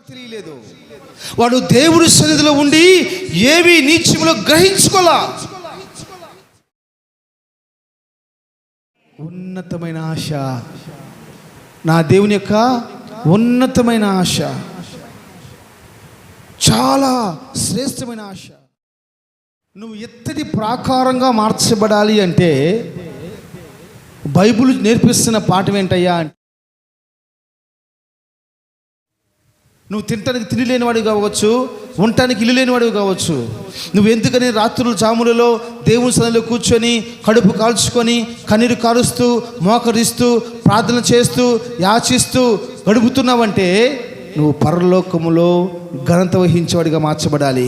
తెలియలేదు. వాడు దేవుడి సన్నిధిలో ఉండి ఏవి నీచములో గ్రహించుకోలా. ఉన్నతమైన ఆశ, నా దేవుని యొక్క ఉన్నతమైన ఆశ, చాలా శ్రేష్టమైన ఆశ. నువ్వు ఎత్తడి ప్రాకారంగా మార్చబడాలి అంటే బైబిల్ నేర్పిస్తున్న పాఠం ఏంటయ్యా అంటే, నువ్వు తినటానికి తిండి లేనివాడివి కావచ్చు, ఉండటానికి ఇల్లు లేనివాడివి కావచ్చు. నువ్వు ఎందుకని రాత్రులు జాములలో దేవుని సన్నిధిలో కూర్చొని కడుపు కాల్చుకొని కన్నీరు కారుస్తూ మోకరిస్తూ ప్రార్థన చేస్తూ యాచిస్తూ గడుపుతున్నావంటే నువ్వు పరలోకములో ఘనత వహించేవాడిగా మార్చబడాలి.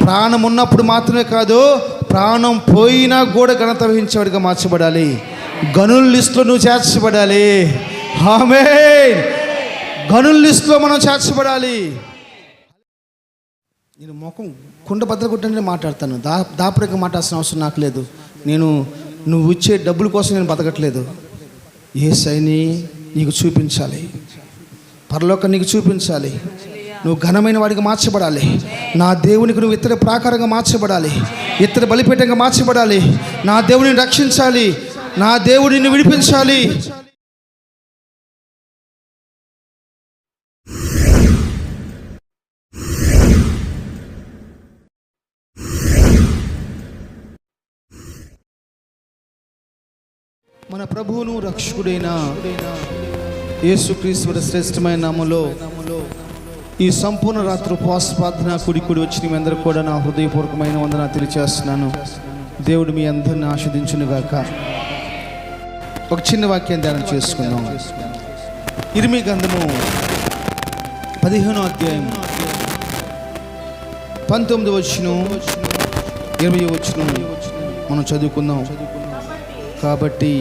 ప్రాణం ఉన్నప్పుడు మాత్రమే కాదు, ప్రాణం పోయినా కూడా ఘనత వహించేవాడిగా మార్చబడాలి. గనుల లిస్టులో నువ్వు చేర్చబడాలి. ఆమేన్. గనుల లిస్టులో మనం చేర్చబడాలి. నేను ముఖం కుండ బద్దలుకొట్టని మాట్లాడతాను, దాపరికంగా మాట్లాడాల్సిన అవసరం నాకు లేదు. నువ్వు ఇచ్చే డబ్బుల కోసం నేను బతకట్లేదు. యేసయ్యని నీకు చూపించాలి, పరలోకం నీకు చూపించాలి. నువ్వు ఘనమైన వాడిగా మార్చబడాలి. నా దేవునికి నువ్వు ఇతర ప్రాకారంగా మార్చబడాలి, ఇతర బలిపీఠంగా మార్చబడాలి. నా దేవుడిని రక్షించాలి, నా దేవుడిని విడిపించాలి. మన ప్రభువును రక్షకుడైన యేసుక్రీస్తు శ్రేష్టమైన నామములో ఈ సంపూర్ణ రాత్రి ఉపవాస ప్రార్థన కూడి వచ్చిన మీ అందరూ కూడా నా హృదయపూర్వకమైన వందనాలు తెలియజేస్తున్నాను. దేవుడు మీ అందరిని ఆశీర్వదించునుగాక. ఒక చిన్న వాక్యం ధ్యానం చేసుకుందాం. ఇర్మీయా గ్రంథము 15వ అధ్యాయం 19వ వచనం 20వ వచనం మనం చదువుకుందాం. కాబట్టి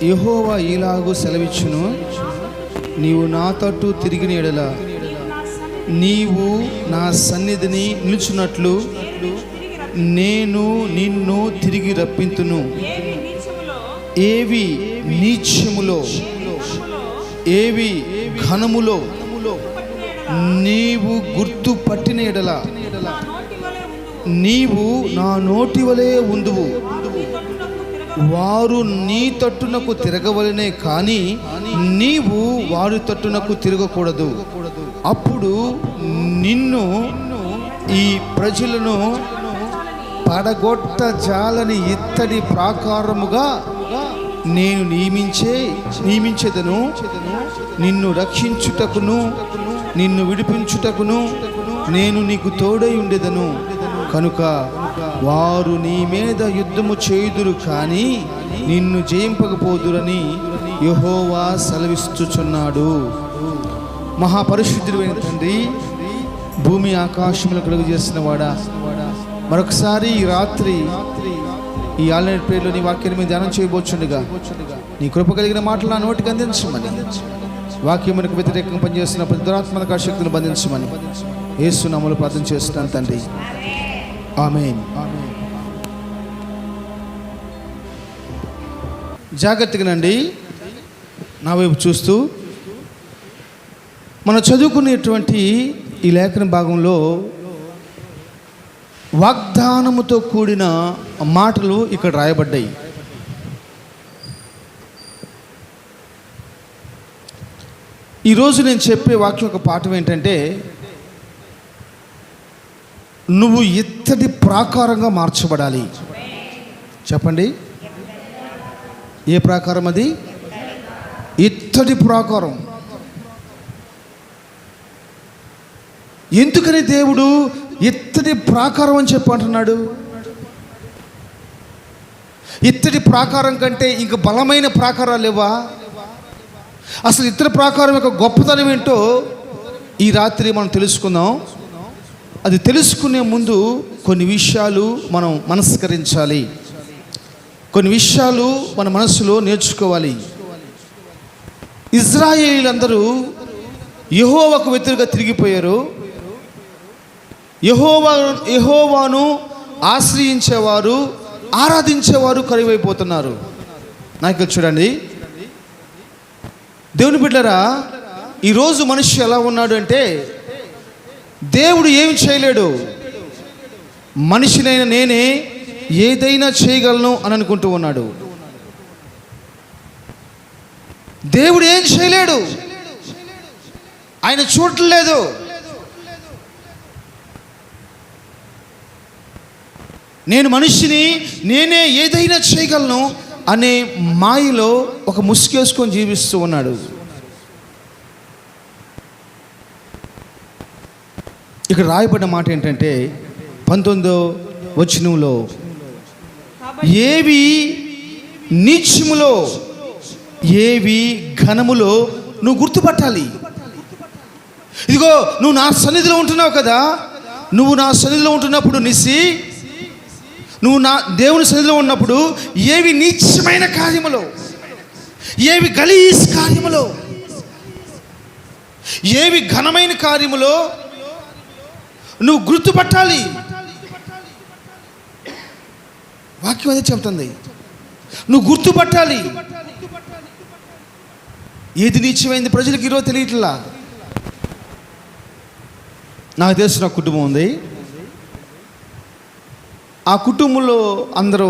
యెహోవా ఇలాగూ సెలవిచ్చును, నీవు నా తట్టు తిరిగిన ఎడల నీవు నా సన్నిధిని నిలుచున్నట్లు నేను నిన్ను తిరిగి రప్పింతును. ఏవి నీచములో ఏవి ఘనములో నీవు గుర్తు పట్టిన ఎడల నీవు నా నోటి వలె ఉందువు. వారు నీ తట్టునకు తిరగవలనే కానీ నీవు వారి తట్టునకు తిరగకూడదు. అప్పుడు నిన్ను ఈ ప్రజలను పడగొట్ట జాలని ఇత్తడి ప్రాకారముగా నేను నియమించెదను. నిన్ను రక్షించుటకును నిన్ను విడిపించుటకును నేను నీకు తోడై ఉండేదను. కనుక వారు నీ మీద యుద్ధము చేయుదురు కానీ నిన్ను జయింపకపోదురని యెహోవా సెలవిస్తుచున్నాడు. మహాపరిశుద్ధుడైన తండ్రి, భూమి ఆకాశములు కలుగు చేసిన వాడా, మరొకసారి ఈ రాత్రి ఈ ఆన్లైన్ ప్రేయర్లో నీ వాక్యాన్ని మీద ధ్యానం చేయబోచుండగా నీ కృప కలిగిన మాటలు నా నోటికి అందించమని, వాక్యమునకు వ్యతిరేకంగా పనిచేస్తున్న ప్రతి దురాత్మక శక్తులను బంధించమని యేసు నామములో ప్రార్థన చేస్తున్నాను తండ్రి. ఆమేన్. జాగ్రత్తగానండి నా వైపు చూస్తూ మనం చదువుకునేటువంటి ఈ లేఖన భాగంలో వాగ్దానముతో కూడిన మాటలు ఇక్కడ రాయబడ్డాయి. ఈరోజు నేను చెప్పే వాక్యం ఒక పాఠం ఏంటంటే, నువ్వు ఇత్తడి ప్రాకారంగా మార్చబడాలి. చెప్పండి, ఏ ప్రాకారం అది? ఇత్తడి ప్రాకారం. ఎందుకని దేవుడు ఇత్తడి ప్రాకారం అని చెప్పంటున్నాడు? ఇత్తడి ప్రాకారం కంటే ఇంక బలమైన ప్రాకారాలు లేవా? అసలు ఇత్తడి ప్రాకారం యొక్క గొప్పతనం ఏంటో ఈ రాత్రి మనం తెలుసుకుందాం. అది తెలుసుకునే ముందు కొన్ని విషయాలు మనం మనస్కరించాలి, కొన్ని విషయాలు మన మనసులో నేర్చుకోవాలి. ఇజ్రాయేలీలందరూ యెహోవాకు వ్యతిరేకంగా తిరిగిపోయారు. యెహోవాను ఆశ్రయించేవారు, ఆరాధించేవారు కరువైపోతున్నారు. నాకు చూడండి, దేవుని బిడ్డలారా, ఈరోజు మనిషి ఎలా ఉన్నాడు అంటే, దేవుడు ఏమి చేయలేడు, మనిషినైన నేనే ఏదైనా చేయగలను అని అనుకుంటూ ఉన్నాడు. దేవుడు ఏం చేయలేడు, ఆయన చూడలేదు. నేను మనిషిని నేనే ఏదైనా చేయగలను అనే మాయలో ఒక ముసుగేసుకొని జీవిస్తూ ఉన్నాడు. ఇక్కడ రాయబడిన మాట ఏంటంటే 19వ వచనంలో, ఏవి నీచములో ఏవి ఘనములో నువ్వు గుర్తుపట్టాలి. ఇదిగో నువ్వు నా సన్నిధిలో ఉంటున్నావు కదా, నువ్వు నా సన్నిధిలో ఉంటున్నప్పుడు నువ్వు నా దేవుని సన్నిధిలో ఉన్నప్పుడు ఏవి నీచమైన కార్యములో, ఏవి గలీజ్ కార్యములో, ఏవి ఘనమైన కార్యములో నువ్వు గుర్తుపట్టాలి. వాక్యం అదే చెప్తుంది, నువ్వు గుర్తుపట్టాలి. ఏది నీచమైంది ప్రజలకు ఈరోజు తెలియట్లా. నాకు తెలిసిన కుటుంబం ఉంది. ఆ కుటుంబంలో అందరూ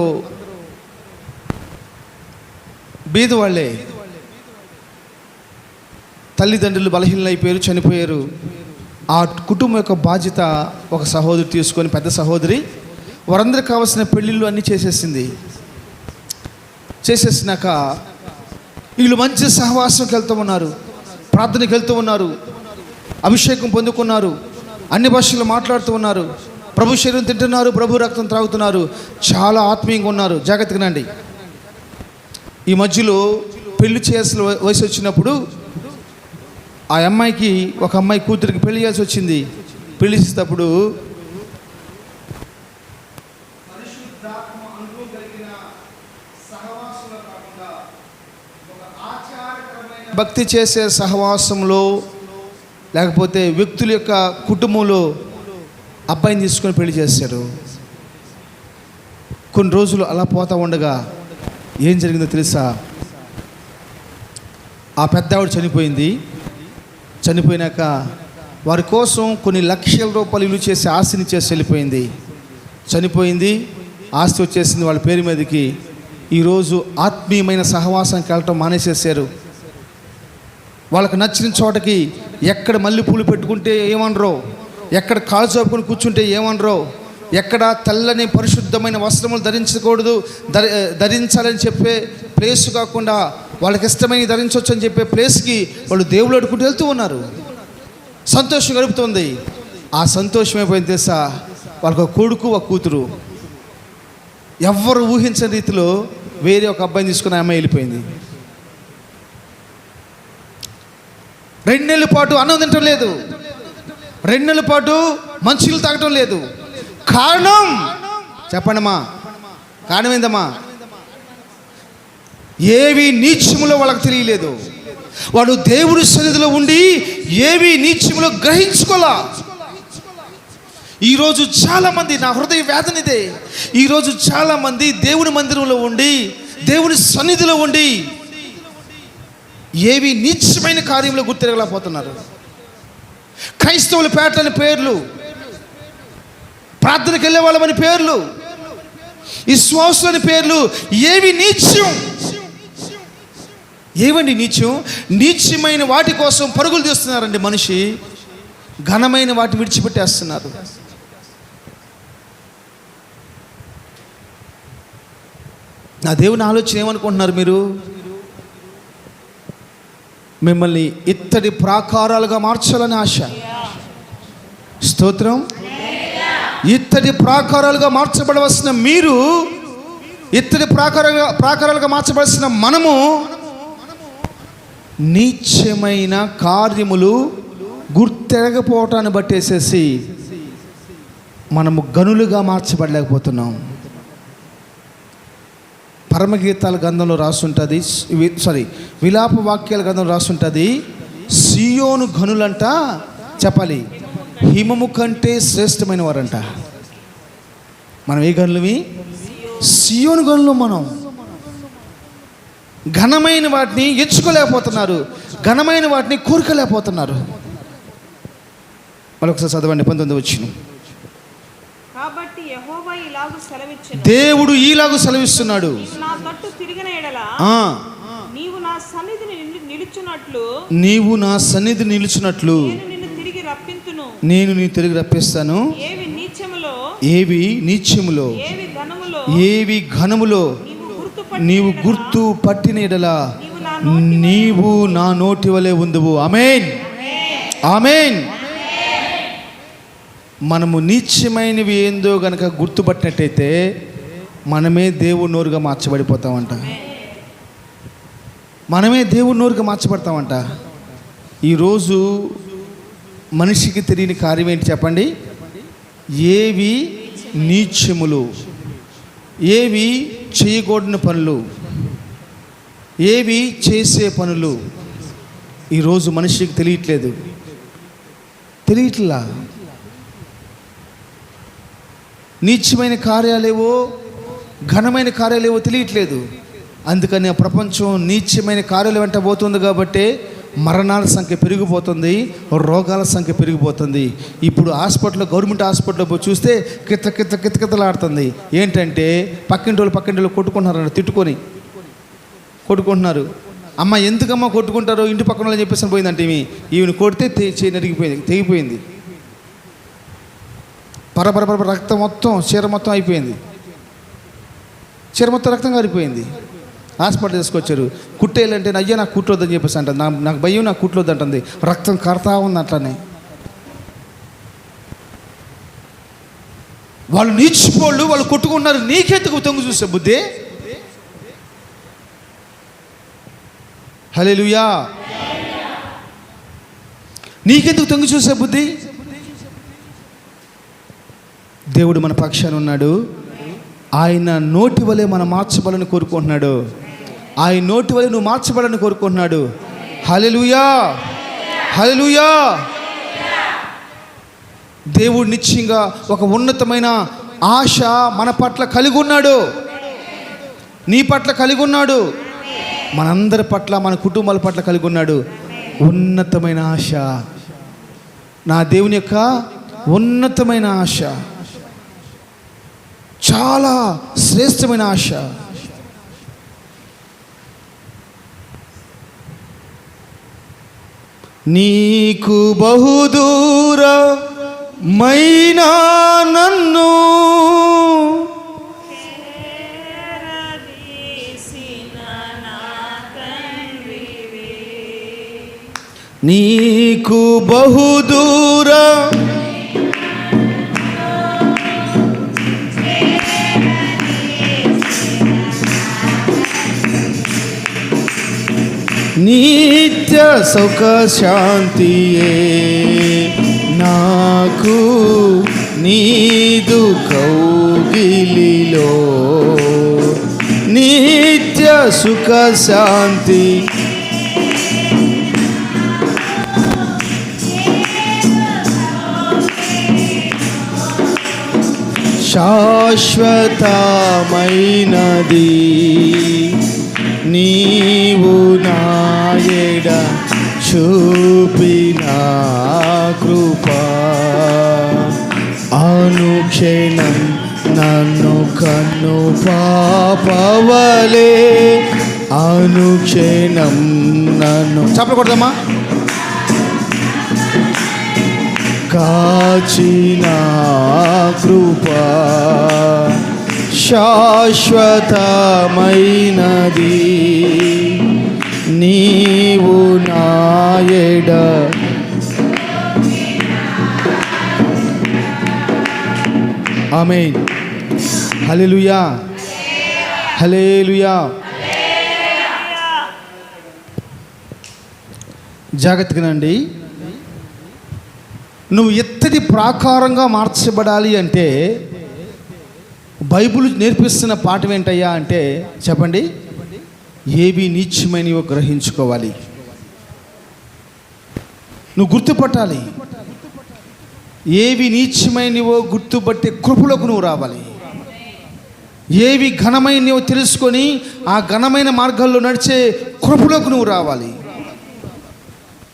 బీదవాళ్ళే. తల్లిదండ్రులు బలహీనైపోయారు, చనిపోయారు. ఆ కుటుంబం యొక్క బాధ్యత ఒక సహోదరి తీసుకొని, పెద్ద సహోదరి వారందరికి కావాల్సిన పెళ్ళిళ్ళు అన్నీ చేసేసినాక వీళ్ళు మంచి సహవాసంకి వెళ్తూ ఉన్నారు, ప్రార్థనకి వెళ్తూ ఉన్నారు, అభిషేకం పొందుకున్నారు, అన్ని భాషలు మాట్లాడుతూ ఉన్నారు, ప్రభు శరీరం తింటున్నారు, ప్రభు రక్తం త్రాగుతున్నారు, చాలా ఆత్మీయంగా ఉన్నారు. జాగ్రత్తగా నండి. ఈ మధ్యలో పెళ్లి చేయాల్సిన వయసు వచ్చినప్పుడు ఆ అమ్మాయికి, ఒక అమ్మాయి కూతురికి పెళ్లి చేయాల్సి వచ్చింది. పెళ్లి చేసేటప్పుడు భక్తి చేసే సహవాసంలో, లేకపోతే వ్యక్తుల యొక్క కుటుంబంలో అబ్బాయిని తీసుకొని పెళ్లి చేశారు. కొన్ని రోజులు అలా పోతా ఉండగా ఏం జరిగిందో తెలుసా? ఆ పెద్ద ఆవిడ చనిపోయినాక వారి కోసం కొన్ని లక్షల రూపాయలు ఇల్లు చేసి ఆస్తిని చేసి చనిపోయింది. ఆస్తి వచ్చేసింది వాళ్ళ పేరు మీదకి. ఈరోజు ఆత్మీయమైన సహవాసానికి వెళ్ళటం మానేసేసారు. వాళ్ళకి నచ్చిన చోటకి ఎక్కడ మల్లెపూలు పెట్టుకుంటే ఏమనరో, ఎక్కడ కాలు చాపుకొని కూర్చుంటే ఏమనరో, ఎక్కడ తెల్లని పరిశుద్ధమైన వస్త్రములు ధరించాలని చెప్పే ప్లేస్ కాకుండా వాళ్ళకి ఇష్టమైన ధరించవచ్చు అని చెప్పే ప్లేస్కి వాళ్ళు దేవుళ్ళు అడుకుంటూ వెళ్తూ ఉన్నారు. సంతోషం గడుపుతుంది. ఆ సంతోషం అయిపోయింది తెలుసా? వాళ్ళకి ఒక కొడుకు, ఒక కూతురు. ఎవ్వరు ఊహించని రీతిలో వేరే ఒక అబ్బాయిని తీసుకుని అమ్మాయి వెళ్ళిపోయింది. 2 నెలల పాటు అన్నం తినటం లేదు, 2 నెలల పాటు మంచినీళ్ళు తాగటం లేదు. కారణం చెప్పండమ్మా, కారణం ఏందమ్మా? ఏవి నీచములో వాళ్ళకి తెలియలేదు. వాడు దేవుడి సన్నిధిలో ఉండి ఏవి నీచములో గ్రహించుకోలా. ఈరోజు చాలామంది, నా హృదయ వేదనిదే, ఈరోజు చాలామంది దేవుని మందిరంలో ఉండి, దేవుని సన్నిధిలో ఉండి ఏవి నీచమైన కార్యంలో గుర్తిరగలేకపోతున్నారు. క్రైస్తవుల పేటలని పేర్లు, ప్రార్థనకి వెళ్ళే వాళ్ళమని పేర్లు, విశ్వాసులని పేర్లు, ఏవి నీచం. ఏవండి నీచం? నీచమైన వాటి కోసం పరుగులు తీస్తున్నారండి మనిషి. ఘనమైన వాటిని విడిచిపెట్టేస్తున్నారు. నా దేవుని ఆలోచన ఏమనుకుంటున్నారు మీరు? మిమ్మల్ని ఇత్తడి ప్రాకారాలుగా మార్చాలని ఆశ. స్తోత్రం. ఇత్తడి ప్రాకారాలుగా మార్చబడవలసిన మీరు, ఇత్తడి ప్రాకారాలుగా మార్చబడాల్సిన మనము నీచమైన కార్యములు గుర్తెరగపోవటాన్ని బట్టేసేసి మనము గనులుగా మార్చబడలేకపోతున్నాం. పరమగీతాల గ్రంథంలో రాసుంటుంది, విలాప వాక్యాల గ్రంథంలో రాసుంటుంది, సియోను గనులంట, చెప్పాలి, హిమము కంటే శ్రేష్టమైన వారంట. మనం ఏ గనులవి? సియోను గనులు. మనం ఘనమైన వాటిని ఎంచుకోలేకపోతున్నారు. ఘనమైన వాటిని కోరుకోలేకపోతున్నారు. మరొకసారి చదవండి 19వ వచనం. కాబట్టి యెహోవా ఇలాగు సెలవిచ్చెను, దేవుడు ఈలాగు సెలవిస్తున్నాడు, నా తట్టు తిరిగిన ఎడల నీవు నా సన్నిధిని నిలుచున్నట్లు నీవు నా సన్నిధి నిలుచున్నట్లు నేను నిన్ను తిరిగి రప్పింతును. నేను నీ తిరిగి రప్పిస్తాను. ఏవి నీచములో ఏవి నీచములో ఏవి ఘనములో ఏవి ఘనములో నీవు గుర్తు పట్టిన ఎడల నీవు నా నోటి వలె ఉందువు. ఆమేన్, ఆమేన్. మనము నీచమైనవి ఏందో గనక గుర్తుపట్టినట్టయితే మనమే దేవుడి నోరుగా మార్చబడిపోతామంట. మనమే దేవుడి నోరుగా మార్చబడతామంట. ఈరోజు మనిషికి తెలియని కార్యం ఏంటి చెప్పండి? ఏవి నీచములు, ఏవి చేయకూడని పనులు, ఏవి చేసే పనులు ఈరోజు మనిషికి తెలియట్లా. నీచమైన కార్యాలేవో ఘనమైన కార్యాలేవో తెలియట్లేదు. అందుకని ఆ ప్రపంచం నీచమైన కార్యాలు వెంట పోతుంది. కాబట్టి మరణాల సంఖ్య పెరిగిపోతుంది, రోగాల సంఖ్య పెరిగిపోతుంది. ఇప్పుడు గవర్నమెంట్ హాస్పిటల్లో పోయి చూస్తే కితకితలాడుతుంది. ఏంటంటే పక్కింటి కొట్టుకుంటున్నారు, కొట్టుకుంటున్నారు. అమ్మ ఎందుకమ్మా కొట్టుకుంటారో ఇంటి పక్కన వాళ్ళని చెప్పేసి పోయిందంటే ఈవిని కొడితే తెగిపోయింది. పరపర రక్తం మొత్తం చీర మొత్తం అయిపోయింది, చీర మొత్తం రక్తం కారిపోయింది. హాస్పిటల్ తీసుకొచ్చారు. కుట్టేయాలంటే అయ్యా నాకు కుట్లొద్దని చెప్పేసి అంటుంది. నాకు భయం, నాకు కుట్లొద్దు అంటుంది. రక్తం కడతా ఉంది అట్లనే. వాళ్ళు నీచిపోళ్ళు, వాళ్ళు కొట్టుకున్నారు. నీకెందుకు తొంగి చూసే బుద్ధి? హల్లెలూయా. నీకెందుకు తొంగి చూసే బుద్ధి? దేవుడు మన పక్షాన ఉన్నాడు. ఆయన నోటి వలె మనం మార్చబడాలని కోరుకుంటున్నాడు. ఆయన నోటి వలె నువ్వు మార్చబడాలని కోరుకుంటున్నాడు. హల్లెలూయా, హల్లెలూయా. దేవుడు నిశ్చయంగా ఒక ఉన్నతమైన ఆశ మన పట్ల కలిగి ఉన్నాడు, నీ పట్ల కలిగి ఉన్నాడు, మనందరి పట్ల, మన కుటుంబాల పట్ల కలిగి ఉన్నాడు. ఉన్నతమైన ఆశ, నా దేవుని యొక్క ఉన్నతమైన ఆశ, చాలా శ్రేష్టమైన ఆశ. నీకు బహుదూరమైన నన్ను నీకు బహుదూర నిత్య సుఖ శాంతియే నాకు నీదు కౌగిలిలో, నిత్య సుఖ శాంతి శాశ్వతమైనది నీవు నాయడ చూపిన కృప, అనుక్షణం నన్ను కన్ను పాపవలే, అనుక్షణం నన్ను చెప్పకూడదమ్మా కాచిన కృప, శాశ్వతమైనది నీవు నాయడ. ఆమేన్. హల్లెలూయా, హల్లెలూయా. జాగ్రత్తగానండి. నువ్వు ఎత్తడి ప్రాకారంగా మార్చబడాలి అంటే బైబిల్ నేర్పిస్తున్న పాఠం ఏంటయ్యా అంటే చెప్పండి, ఏవి నీచమైనవో గ్రహించుకోవాలి. నువ్వు గుర్తుపట్టాలి. ఏవి నీచమైనవో గుర్తుపట్టే కృపలోకి నువ్వు రావాలి. ఏవి ఘనమైనవో తెలుసుకొని ఆ ఘనమైన మార్గాల్లో నడిచే కృపలోకి నువ్వు రావాలి.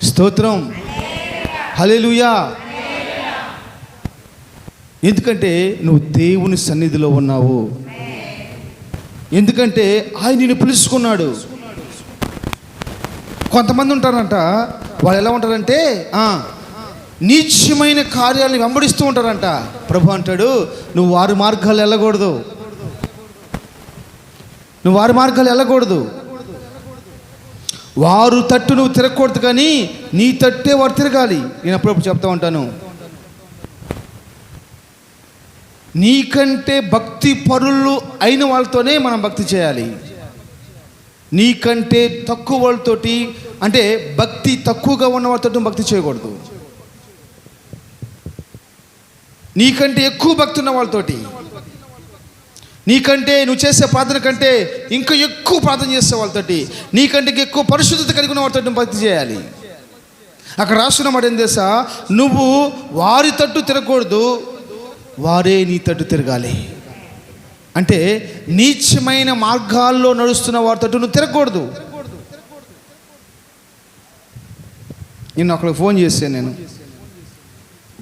స్తోత్రం, హల్లెలూయా. ఎందుకంటే నువ్వు దేవుని సన్నిధిలో ఉన్నావు, ఎందుకంటే ఆయన నిన్ను పిలుచుకున్నాడు. కొంతమంది ఉంటారంట, వాళ్ళు ఎలా ఉంటారంటే నీచమైన కార్యాలను వెంబడిస్తూ ఉంటారంట. ప్రభు అంటాడు, నువ్వు వారి మార్గాలు వెళ్ళకూడదు, నువ్వు వారి మార్గాలు వెళ్ళకూడదు. వారు తట్టు నువ్వు తిరగకూడదు, కానీ నీ తట్టే వారు తిరగాలి. నేను అప్పుడప్పుడు చెప్తా ఉంటాను, నీకంటే భక్తి పరులు అయిన వాళ్ళతోనే మనం భక్తి చేయాలి. నీకంటే తక్కువ వాళ్ళతోటి, అంటే భక్తి తక్కువగా ఉన్న వాళ్ళతో భక్తి చేయకూడదు. నీకంటే ఎక్కువ భక్తి ఉన్న వాళ్ళతోటి, నీకంటే నువ్వు చేసే ప్రార్థన కంటే ఇంకా ఎక్కువ ప్రార్థన చేసే వాళ్ళతోటి, నీకంటే ఎక్కువ పరిశుద్ధత కలిగి ఉన్న వాళ్ళతో భక్తి చేయాలి. అక్కడ రాసిన మాట ఏం తెలుసా, నువ్వు వారి తట్టు తిరగకూడదు, వారే నీ తట్టు తిరగాలి. అంటే నీచమైన మార్గాల్లో నడుస్తున్న వారితో నువ్వు తిరగకూడదు. నిన్న అక్కడికి ఫోన్ చేశాను, నేను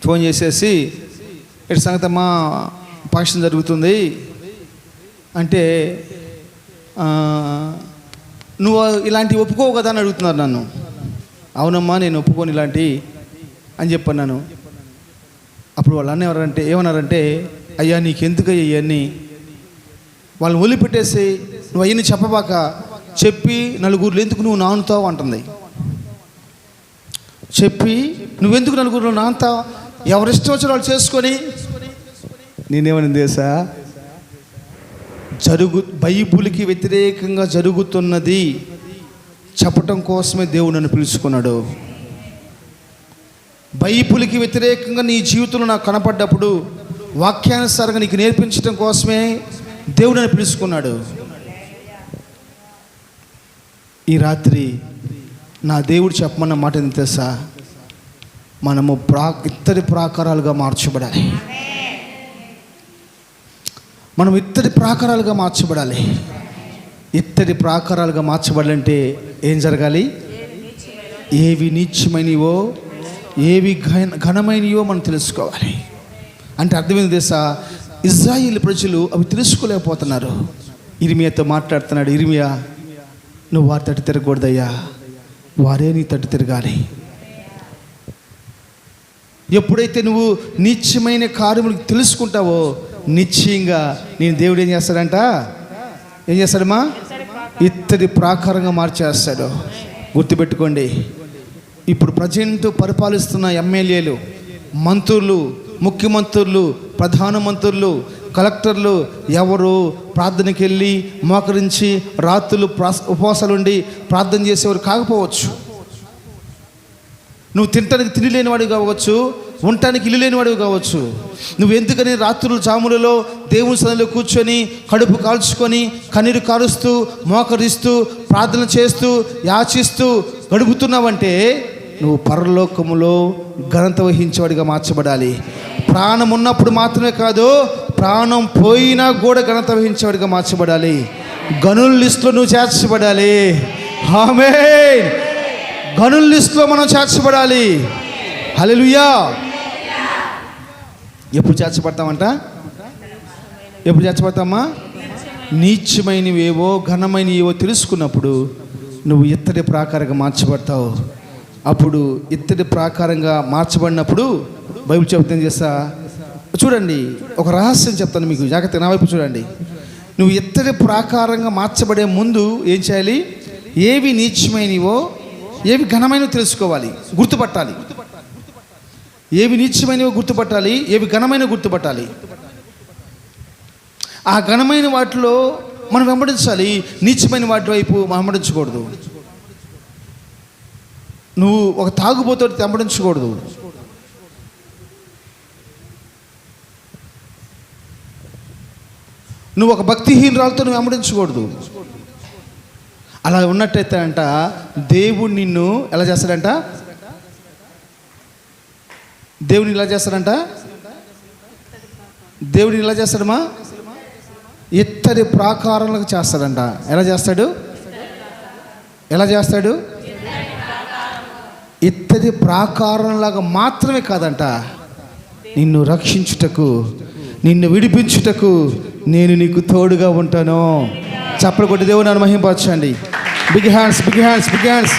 ఫోన్ చేసేసి ఇటు సంగతమ్మా ఫంక్షన్ జరుగుతుంది అంటే, నువ్వు ఇలాంటివి ఒప్పుకోవు కదా అని అడుగుతున్నారు నన్ను. అవునమ్మా నేను ఒప్పుకోను ఇలాంటి అని చెప్పన్నాను. అప్పుడు వాళ్ళు ఏమన్నారంటే అయ్యా నీకెందుకయ్యా ఇవన్నీ, వాళ్ళని వదిలిపెట్టేసి నువ్వు అవన్నీ చెప్పబాక, చెప్పి నలుగురు ఎందుకు నువ్వు నానుతావు అంటుంది. చెప్పి నువ్వెందుకు నలుగురు నానుతావు, ఎవరిష్టం వచ్చిన వాళ్ళు చేసుకొని. నేనేమని తెలుసా, బైబిల్కి వ్యతిరేకంగా జరుగుతున్నది చెప్పటం కోసమే దేవుడు నన్ను పిలుచుకున్నాడు. బైబిల్కి వ్యతిరేకంగా నీ జీవితంలో నాకు కనపడ్డప్పుడు వాక్యానుసారంగా నీకు నేర్పించడం కోసమే దేవుడు నన్ను పిలుచుకున్నాడు. ఈ రాత్రి నా దేవుడు చెప్పమన్న మాట ఏంటి తెలుసా, మనము ఇత్తడి ప్రాకారాలుగా మార్చబడాలి. మనం ఇత్తడి ప్రాకారాలుగా మార్చబడాలి. ఇత్తడి ప్రాకారాలుగా మార్చబడాలంటే ఏం జరగాలి, ఏవి నీచమైనవో ఏవి ఘనమైనవో మనం తెలుసుకోవాలి. అంటే అర్థమైంది తెలుసా, ఇజ్రాయేల్ ప్రజలు అవి తెలుసుకోలేకపోతున్నారు. ఇర్మియాతో మాట్లాడుతున్నాడు, ఇర్మియా నువ్వు వారి తట్టు తిరగకూడదయ్యా, వారే నీ తట్టు తిరగాలి. ఎప్పుడైతే నువ్వు నీచమైన కార్యములు తెలుసుకుంటావో నిశ్చయంగా నేను దేవుడు ఏం చేస్తాడంట, ఏం చేస్తాడమ్మా, ఇత్తడి ప్రాకారంగా మార్చేస్తాడు. గుర్తుపెట్టుకోండి, ఇప్పుడు ప్రజెంట్ పరిపాలిస్తున్న ఎమ్మెల్యేలు, మంత్రులు, ముఖ్యమంత్రులు, ప్రధానమంత్రులు, కలెక్టర్లు ఎవరు ప్రార్థనకి వెళ్ళి మోకరించి రాత్రులు ఉపవాసాలుండి ప్రార్థన చేసేవారు కాకపోవచ్చు. నువ్వు తినటానికి తిండి లేనివాడివి కావచ్చు, ఉండటానికి ఇల్లు లేనివాడివి కావచ్చు. నువ్వు ఎందుకని రాత్రులు జాములలో దేవుని సన్నిధిలో కూర్చొని కడుపు కాల్చుకొని కన్నీరు కారుస్తూ మోకరిస్తూ ప్రార్థన చేస్తూ యాచిస్తూ గడుపుతున్నావంటే నువ్వు పరలోకములో ఘనత వహించేవాడిగా మార్చబడాలి. ప్రాణం ఉన్నప్పుడు మాత్రమే కాదు, ప్రాణం పోయినా కూడా ఘనత వహించేవాడిగా మార్చబడాలి. గనుల లిస్టులో నువ్వు చేర్చబడాలి. ఆమేన్. గనుల లిస్టులో మనం చేర్చబడాలి. హల్లెలూయా. ఎప్పుడు చేర్చబడతామంట, ఎప్పుడు చేర్చబడతామా, నీచమైనవేవో ఘనమైనవేవో తెలుసుకున్నప్పుడు నువ్వు ఇత్తడి ప్రాకారంగా మార్చబడతావు. అప్పుడు ఇత్తడి ప్రాకారంగా మార్చబడినప్పుడు బైబిల్ చెప్తుంది చేస్తా, చూడండి ఒక రహస్యం చెప్తాను మీకు, జాగ్రత్తగా నా వైపు చూడండి. నువ్వు ఇత్తడి ప్రాకారంగా మార్చబడే ముందు ఏం చేయాలి, ఏవి నీచమైనవో ఏవి ఘనమైనవో తెలుసుకోవాలి, గుర్తుపట్టాలి. ఏవి నీచమైనవో గుర్తుపట్టాలి, ఏవి ఘనమైనవో గుర్తుపట్టాలి. ఆ ఘనమైన వాటిలో మనం వెంబడించాలి, నీచమైన వాటి వైపు మనం వెంబడించకూడదు. నువ్వు ఒక తాగుబోతోటి వెంబడించకూడదు. నువ్వు ఒక భక్తిహీనరాలతో నువ్వు వెంబడించకూడదు. అలా ఉన్నట్టయితే అంట దేవుడు నిన్ను ఎలా చేస్తాడంట, దేవుడిని ఎలా చేస్తాడంట, దేవుడిని ఎలా చేస్తాడమ్మా, ఇత్తడి ప్రాకారాలకు చేస్తాడంట. ఎలా చేస్తాడు, ఎలా చేస్తాడు, ఇత్తడి ప్రాకారంలాగా మాత్రమే కాదంట, నిన్ను రక్షించుటకు, నిన్ను విడిపించుటకు నేను నీకు తోడుగా ఉంటాను. చప్పలు కొట్టి దేవుని నన్ను మహింపరచండి. Big hands, big hands, big hands.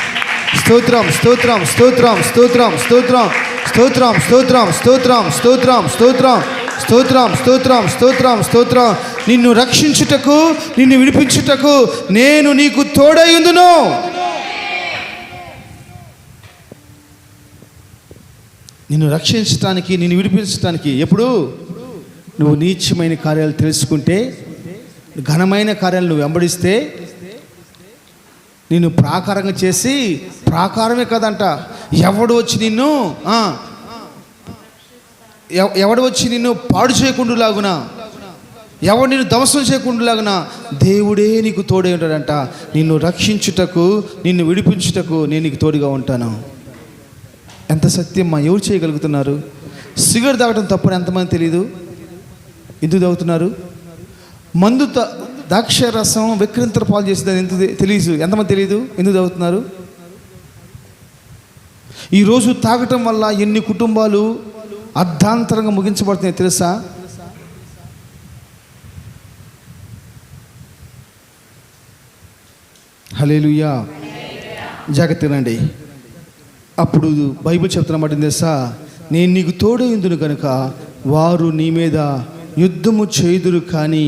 స్తోత్రం, స్తోత్రం, స్తోత్రం, స్తోత్రం, స్తోత్రం, స్తోత్రం, స్తోత్రం, స్తోత్రం, స్తోత్రం, స్తోత్రం, స్తోత్రం, స్తోత్రం, స్తోత్రం, స్తోత్రం. నిన్ను రక్షించుటకు, నిన్ను విడిపించుటకు నేను నీకు తోడై ఉందును. నిన్ను రక్షించటానికి, నిన్ను విడిపించటానికి. ఎప్పుడు నువ్వు నీచమైన కార్యాలు తెలుసుకుంటే, ఘనమైన కార్యాలు నువ్వు వెంబడిస్తే, నిన్ను ప్రాకారంగా చేసి, ప్రాకారమే కదంట, ఎవడు వచ్చి నిన్ను పాడు చేయకుండా లాగునా, ఎవడు నిన్ను ధ్వంసం చేయకుండా లాగునా దేవుడే నీకు తోడై ఉంటాడంట. నిన్ను రక్షించుటకు, నిన్ను విడిపించుటకు నేను నీకు తోడుగా ఉంటాను. ఎంత సత్యమ్మా! ఎవరు చేయగలుగుతున్నారు? సిగరెట్ తాగడం తప్పని ఎంతమంది తెలియదు? ఎందుకు తాగుతున్నారు? మందు ద్రాక్ష రసం విక్రింతర పాలు చేసేదని ఎంత తెలియదు? ఎంతమంది తెలియదు? ఎందుకు తాగుతున్నారు? ఈరోజు తాగటం వల్ల ఎన్ని కుటుంబాలు అర్ధాంతరంగా ముగించబడుతున్నాయి తెలుసా? హల్లెలూయా. జాగ్రత్తనండి. అప్పుడు బైబిల్ చెప్తున్న మాట తెలుసా? నేను నీకు తోడైందును కనుక వారు నీ మీద యుద్ధము చేయుదురు కానీ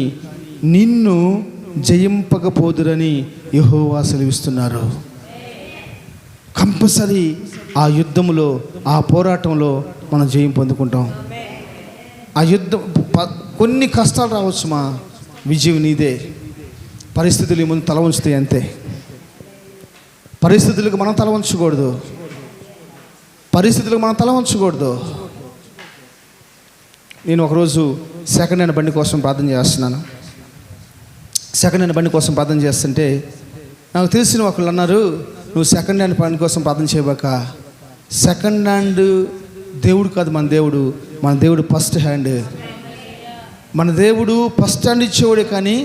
నిన్ను జయింపకపోదురని యెహోవా సెలవిస్తున్నారు. కంపల్సరీ ఆ యుద్ధములో, ఆ పోరాటంలో మనం జయం పొందుకుంటాం. ఆ యుద్ధం కొన్ని కష్టాలు రావచ్చు, మా విజయం నీదే. పరిస్థితులు ముందు తల ఉంచుతాయి అంతే. పరిస్థితులకు మనం తల ఉంచకూడదు. నేను ఒకరోజు సెకండ్ హ్యాండ్ బండి కోసం ప్రార్థన చేస్తున్నాను. సెకండ్ హ్యాండ్ బండి కోసం ప్రార్థన చేస్తుంటే నాకు తెలిసిన ఒకళ్ళు అన్నారు, నువ్వు సెకండ్ హ్యాండ్ బండి కోసం ప్రార్థన చేయబాక. సెకండ్ హ్యాండ్ దేవుడు కాదు మన దేవుడు ఫస్ట్ హ్యాండ్. మన దేవుడు ఫస్ట్ హ్యాండ్ ఇచ్చేవాడే కానీ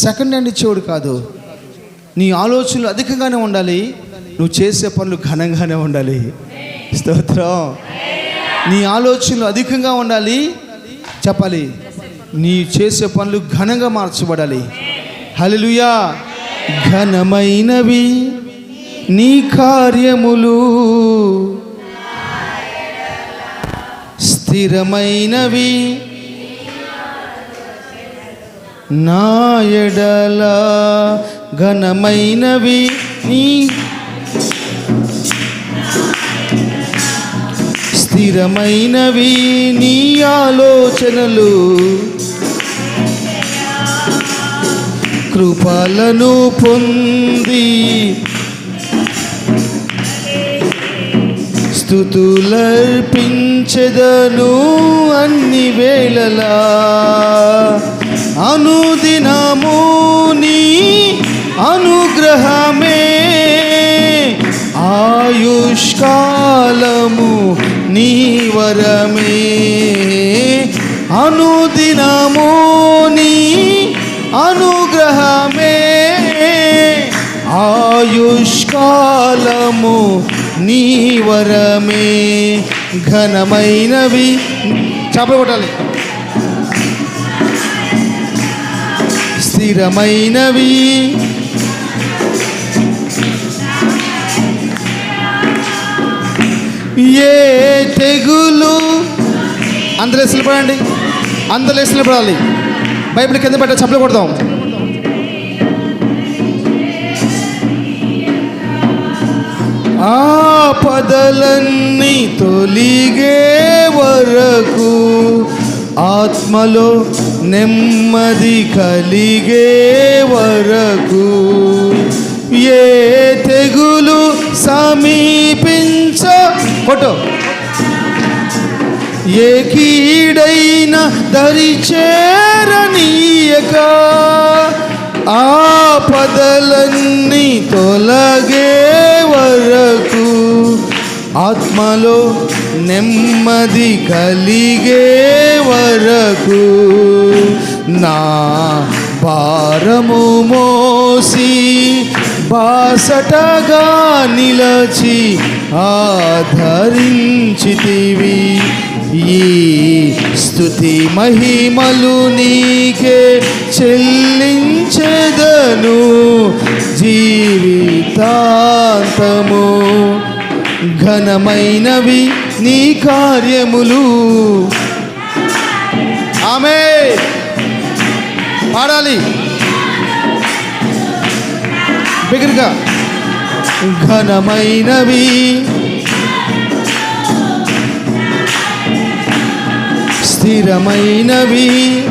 సెకండ్ హ్యాండ్ ఇచ్చేవాడు కాదు. నీ ఆలోచనలు అధికంగానే ఉండాలి, నువ్వు చేసే పనులు ఘనంగానే ఉండాలి. స్తోత్రం. నీ ఆలోచనలు అధికంగా ఉండాలి, చెప్పాలి, నీ చేసే పనులు ఘనంగా మార్చబడాలి. హల్లెలూయా. ఘనమైనవి నీ కార్యములు, స్థిరమైనవి నా ఎడల, ఘనమైనవి నీ, స్థిరమైనవి నీ ఆలోచనలు, కృపలను పొంది స్తుతులర్పించెదను అన్ని వేళలా. అనుదినము నీ అనుగ్రహమే, ఆయుష్కాలము నీ వరమే. అనుదినము నీ అనుగ్రహమే, ఆయుష్కాలము నీ వరమే. ఘనమైనవి, చప్పట్లు కొట్టాలి, స్థిరమైనవి ఏ తెగులు. అందరూ లేసి పడండి, అందరూ లేసి పడాలి. బైబిల్ కింద పెట్ట చప్పట్లు కొడదాం. ఆపదలన్నీ తొలిగే వరకు, ఆత్మలో నెమ్మది కలిగే వరకు, ఏ తెగులు సమీపించ కొట్టు, ఏ కీడైన దరిచేరనీయక, ఆపదలన్నీ తొలగే వరకు, ఆత్మలో నెమ్మది కలిగే వరకు, నా భారము మోసి బాసటగా నిలచి ఆధరించితివి. ఈ స్తుతి మహిమలు నీకే చెల్లించెదను జీవితాంతము. ఘనమైనవి నీ కార్యములు. ఆమేన్. పాడాలి బిగ్గరగా. ఘనమైనవి స్థిరమైనవి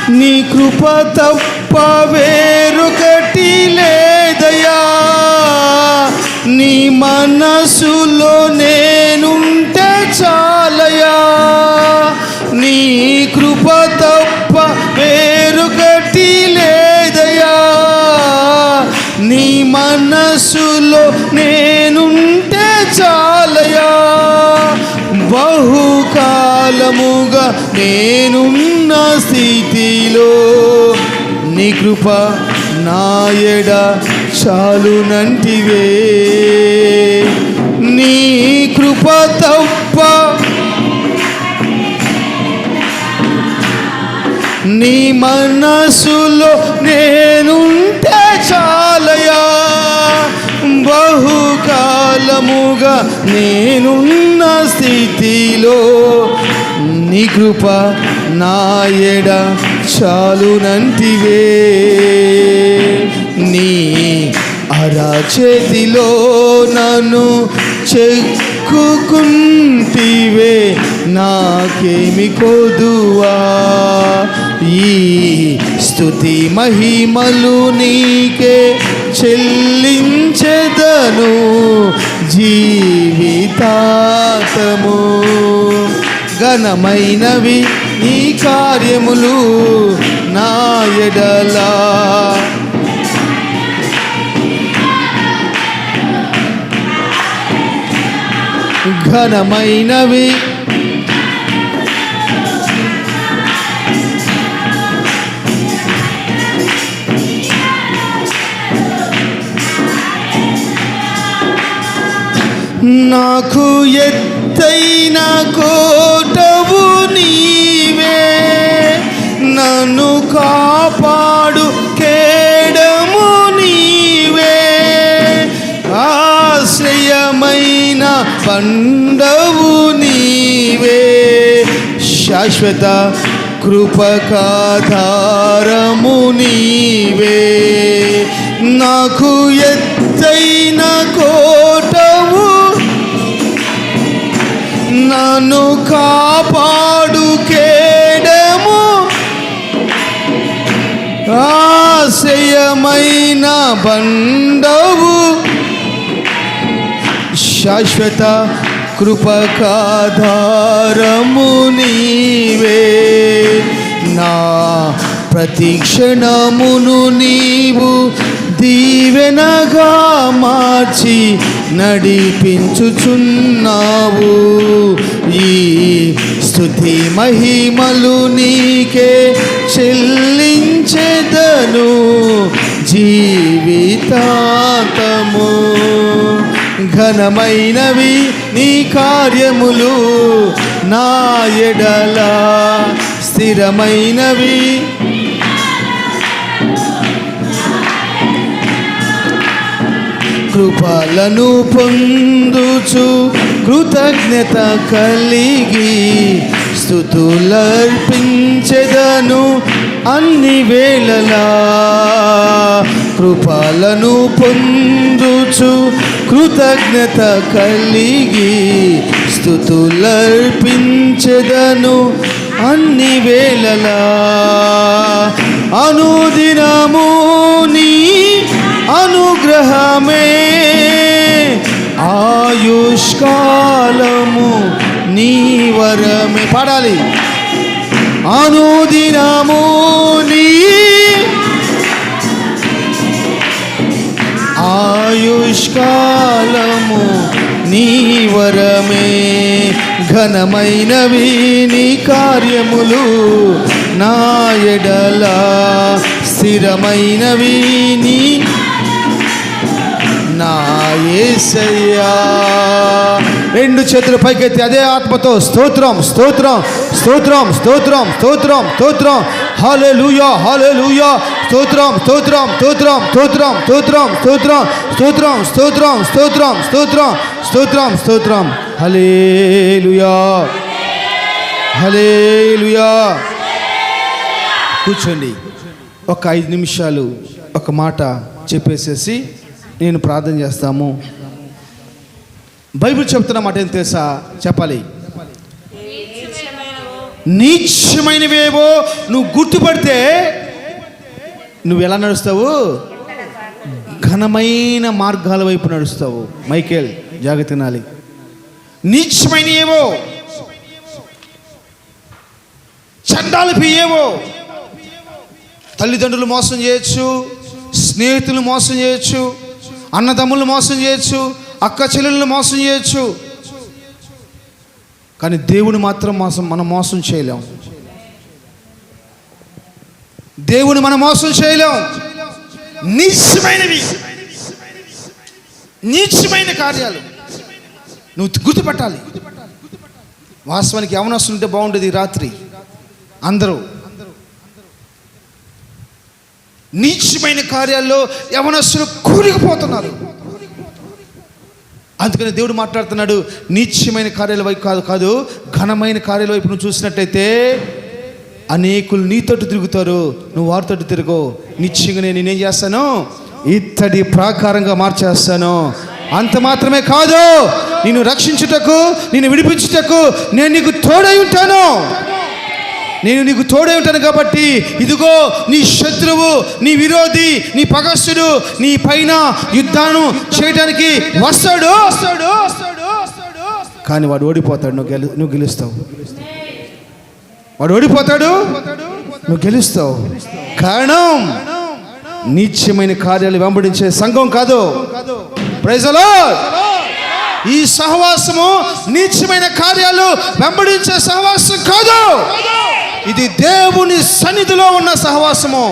నీ కృప తప్ప వేరొకటి లేదయా. నీ మనసులో నేనుంటే చాలయా. నీ కృప తప్ప వేరొకటి లేదయా. నీ మనసులో నేనుంటే చాలయా. బహుకాలముగా నేనున్న స్థితిలో నీ కృప నాయడ చాలునంటివే. నీ కృప తప్ప నీ మనసులో నేనుంటే చాలయా. బహుకాలముగా నేనున్న స్థితిలో నీ కృప నాయడ చాలునంటివే. నీ అరచేతిలో నన్ను చెక్కుకుంటివే. నాకేమి కొదువా. ఈ స్తుతి మహిమలు నీకే చెల్లించెదను జీవితాంతము. ఘనమైనవి నీ కార్యములు నా ఎడలా. ఘనమైనవి నాకు ఎత్తైన కోటవు నీవే. నన్ను కాపాడు కేడము నీవే. ఆశ్రయమైన పండవు నీవే. శాశ్వత కృపకాధారము నీవే. నాకు ఎత్తైన కోటవు నన్ను కాపాడు కేడము. ఆశ్రయమైన బండవు. శాశ్వత కృపకాధారము నీవే. నా ప్రతి క్షణమును నీవు దీవెనగా మార్చి నడిపించుచున్నావు. ఈ స్తుతి మహిమలు నీకే చెల్లించెదను జీవితాంతము. ఘనమైనవి నీ కార్యములు నా ఎడల. స్థిరమైనవి కృపలను పొందుచు కృతజ్ఞత కలిగి స్తుతులర్పించెదను అన్ని వేళలా. కృపలను పొందుచు కృతజ్ఞత కలిగి స్తుతులర్పించెదను అన్ని వేళలా. అనుదినము నీ అనుగ్రహమే. ఆయుష్కాలము నీ వరమే. పాడాలి. అనుదినము నీ ఆయుష్కాలము నీ వరమే. ఘనమైనవి నీ కార్యములు నా ఎడల. స్థిరమైనవి నీ యేసయ్యా. రెండు చేతులు పైకెత్తి అదే ఆత్మతో స్తోత్రం స్తోత్రం స్తోత్రం స్తోత్రం స్తోత్రం స్తోత్రం. హల్లెలూయా హల్లెలూయా. స్తోత్రం స్తోత్రం స్తోత్రం స్తోత్రం స్తోత్రం స్తోత్రం స్తోత్రం స్తోత్రం స్తోత్రం స్తోత్రం స్తోత్రం స్తోత్రం. హల్లెలూయా హల్లెలూయా. కూర్చోండి. ఒక 5 నిమిషాలు ఒక మాట చెప్పేసేసి నేను ప్రార్థన చేస్తాము. బైబిల్ చెప్తున్న మాట ఏం తెలుసా? చెప్పాలి. నీచమైనవేవో నువ్వు గుర్తుపడితే నువ్వు ఎలా నడుస్తావు? ఘనమైన మార్గాల వైపు నడుస్తావు. మైకేల్ జాగ్రత్త తినాలి. నీచమైన ఏవో, చండాలపు ఏవో, తల్లిదండ్రులు మోసం చేయొచ్చు, స్నేహితులు మోసం చేయొచ్చు, అన్నదమ్ములు మోసం చేయొచ్చు, అక్క చెల్లెళ్ళు మోసం చేయొచ్చు. కానీ దేవుని మాత్రం మనం మోసం చేయలేం. దేవుని మనం మోసం చేయలేం. నీచమైనవి, నీచమైన కార్యాలు నువ్వు గుర్తుపట్టాలి. వాస్తవానికి యవనస్తులుంటే బాగుండేది. రాత్రి అందరూ నీచమైన కార్యాల్లో యవనస్తులు కూలిపోతున్నారు. అందుకని దేవుడు మాట్లాడుతున్నాడు, నీచమైన కార్యాల వైపు కాదు ఘనమైన కార్యాల వైపు నువ్వు చూసినట్టయితే అనేకులు నీతోటి తిరుగుతారు, నువ్వు వారితో తిరుగు. నిశ్చయంగా నేనేం చేస్తాను? ఇత్తడి ప్రాకారంగా మార్చేస్తాను. అంత మాత్రమే కాదు, నిన్ను రక్షించుటకు, నిన్ను విడిపించుటకు నేను నీకు తోడై ఉంటాను. నేను నీకు తోడై ఉంటాను కాబట్టి ఇదిగో నీ శత్రువు, నీ విరోధి, నీ పగస్తుడు నీ పైన యుద్ధాన్ని చేయడానికి వస్తాడు. కానీ వాడు ఓడిపోతాడు, నువ్వు గెలుస్తావు. వాడు ఓడిపోతాడు, నువ్వు గెలుస్తావు. కారణం నీచమైన కార్యాలు వెంబడించే సంఘం కాదు. Praise the lord. ఈ సహవాసము నీచమైన కార్యాలు వెంబడించే సహవాసం కాదు. ఇది దేవుని సన్నిధిలో ఉన్న సహవాసము,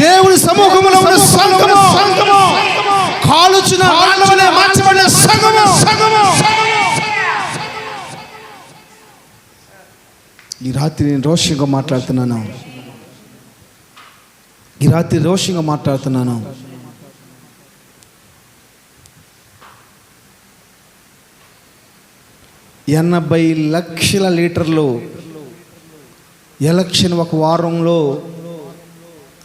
దేవుని సమూహంలో ఉన్న సంఘము, కాలుచిన మార్చబడిన సంఘము. ఈ రాత్రి నేను రోషంగా మాట్లాడుతున్నాను. ఈ రాత్రి రోషంగా మాట్లాడుతున్నాను. ఎనభై లక్షల లీటర్లు ఎలక్షన్ ఒక వారంలో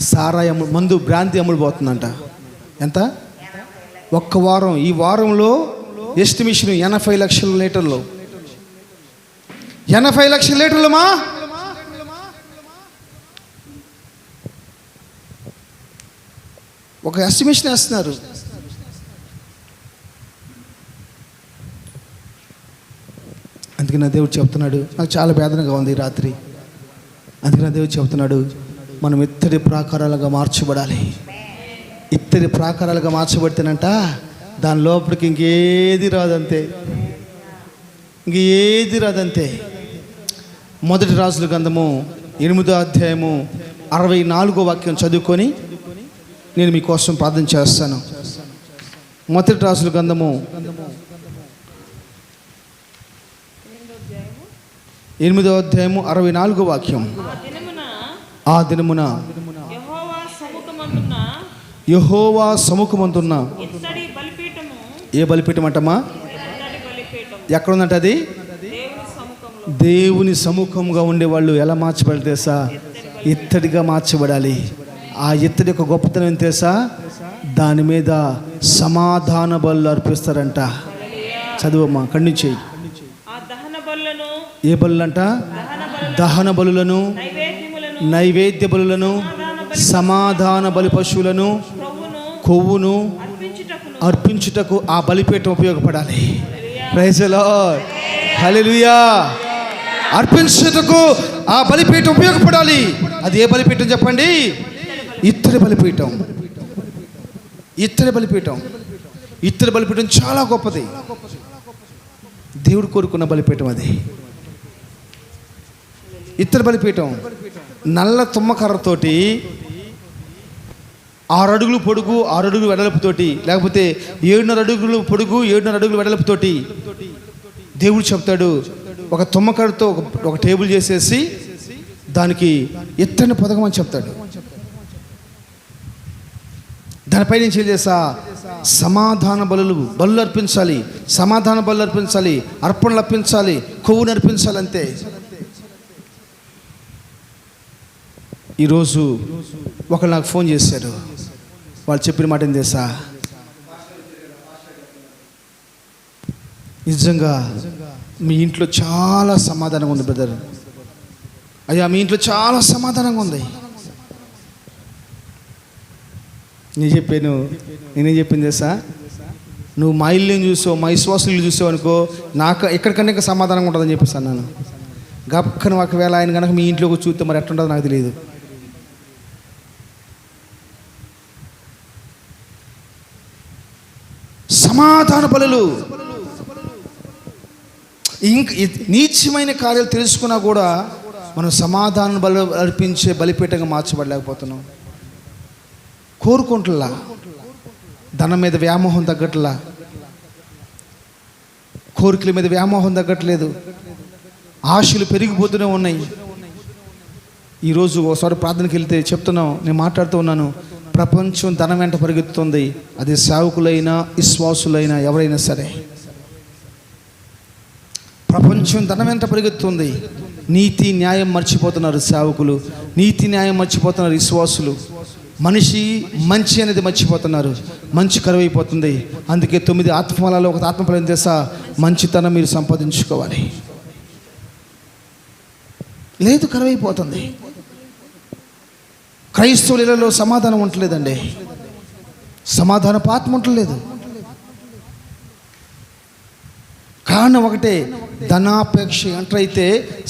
సారాయి మందు బ్రాంతి అమ్ముడుపోతుందంట. ఎంత? ఒక్క వారం. ఈ వారంలో ఎస్టిమేషన్ 80 లక్షల లీటర్లు. 80 లక్షల లీటర్లమా? ఒక ఎస్టిమేషన్ వేస్తున్నారు. అందుకే నా దేవుడు చెప్తున్నాడు, నాకు చాలా వేదనగా ఉంది ఈ రాత్రి. అందుకే నా దేవుడు చెప్తున్నాడు, మనం ఇత్తడి ప్రాకారాలుగా మార్చబడాలి. ఇత్తడి ప్రాకారాలుగా మార్చబడితేనంట దాని లోపలికి ఇంకేది రాదంతే, ఇంకేది రాదంతే. మొదటి రాజుల గ్రంథము 8వ అధ్యాయము 64వ వాక్యం చదువుకొని నేను మీకోసం ప్రార్థన చేస్తాను. మొదటి రాజుల గ్రంథము 8వ అధ్యాయము 64వ వాక్యం. ఆ దినమున యెహోవా సముఖమందున్న ఏ బలిపీఠం అంటమ్మా? ఎక్కడుందంట అది? దేవుని సముఖంగా ఉండేవాళ్ళు ఎలా మార్చబడాలి తెలుసా? ఇత్తడిగా మార్చబడాలి. ఆ ఇత్తడి యొక్క గొప్పతనం ఏం తెలుసా? దాని మీద సమాధాన బలులు అర్పిస్తారంట. చదువమ్మా, ఖండించేయి. ఏ బలులంట? దహన బలులను, నైవేద్య బలులను, సమాధాన బలి పశువులను, కొవ్వును అర్పించుటకు ఆ బలిపీఠం ఉపయోగపడాలి. Praise the Lord. హల్లెలూయా. అర్పించుటకు ఆ బలిపీఠం ఉపయోగపడాలి. అది ఏ బలిపీఠం చెప్పండి? ఇత్తడి బలిపీఠం. ఇత్తడి బలిపీఠం. ఇత్తడి బలిపీఠం చాలా గొప్పది. దేవుడు కోరుకున్న బలిపీఠం అది. ఇత్తడి బలిపీఠం నల్ల తుమ్మకర్రతోటి 6 అడుగులు పొడుగు 6 అడుగులు వెడల్పుతోటి, లేకపోతే 7.5 అడుగులు పొడుగు 7.5 అడుగులు వెడల్పుతోటి దేవుడు చెప్తాడు, ఒక తుమ్మకరతో ఒక టేబుల్ చేసేసి దానికి ఎత్తని పొదగమని చెప్తాడు. దానిపై నుంచి ఏం చేస్తా, సమాధాన బలులు అర్పించాలి, సమాధాన బలులు అర్పించాలి, అర్పణలు అర్పించాలి, కొవ్వును అర్పించాలి. అంతే. ఈరోజు ఒకరు నాకు ఫోన్ చేశారు. వాళ్ళు చెప్పిన మాట ఏం చేసా, నిజంగా మీ ఇంట్లో చాలా సమాధానంగా ఉంది బ్రదర్. అయ్యా మీ ఇంట్లో చాలా సమాధానంగా ఉంది. నేనేం చెప్పింది చేసా, నువ్వు మా ఇల్లుని చూసావు, మా విశ్వాసులు చూసావు అనుకో, నాకు ఎక్కడికన్నా ఇంకా సమాధానంగా ఉంటుందని చెప్పేసాను. నేను గప్పని ఒకవేళ ఆయన కనుక మీ ఇంట్లోకి చూస్తే మరి ఎట్లుంటుందో నాకు తెలియదు. సమాధాన బలులు, ఇంక నీచమైన కార్యాలు తెలుసుకున్నా కూడా మనం సమాధాన బలు అర్పించే బలిపీఠంగా మార్చబడలేకపోతున్నాం. కోరుకుంటులా, ధనం మీద వ్యామోహం తగ్గట్లా, కోరికల మీద వ్యామోహం తగ్గట్లేదు, ఆశలు పెరిగిపోతూనే ఉన్నాయి. ఈరోజు ఒకసారి ప్రార్థనకి వెళ్తే నేను మాట్లాడుతూ ఉన్నాను, ప్రపంచం ధనం వెంట పరిగెత్తుతుంది. అది సేవకులైనా విశ్వాసులైనా ఎవరైనా సరే, ప్రపంచం ధనం వెంట పరిగెత్తుంది. నీతి న్యాయం మర్చిపోతున్నారు సేవకులు, నీతి న్యాయం మర్చిపోతున్నారు విశ్వాసులు, మనిషి మంచి అనేది మర్చిపోతున్నారు. మంచి కరువైపోతుంది. అందుకే 9 ఆత్మఫలాల్లో ఒక ఆత్మఫలం చేసా, మంచితనం మీరు సంపాదించుకోవాలి. లేదు, కరువైపోతుంది. క్రైస్తవులలో సమాధానం ఉండలేదండి, సమాధానపు ఆత్మ ఉండలేదు. కారణం ఒకటే, ధనాపేక్ష ఎంటరైతే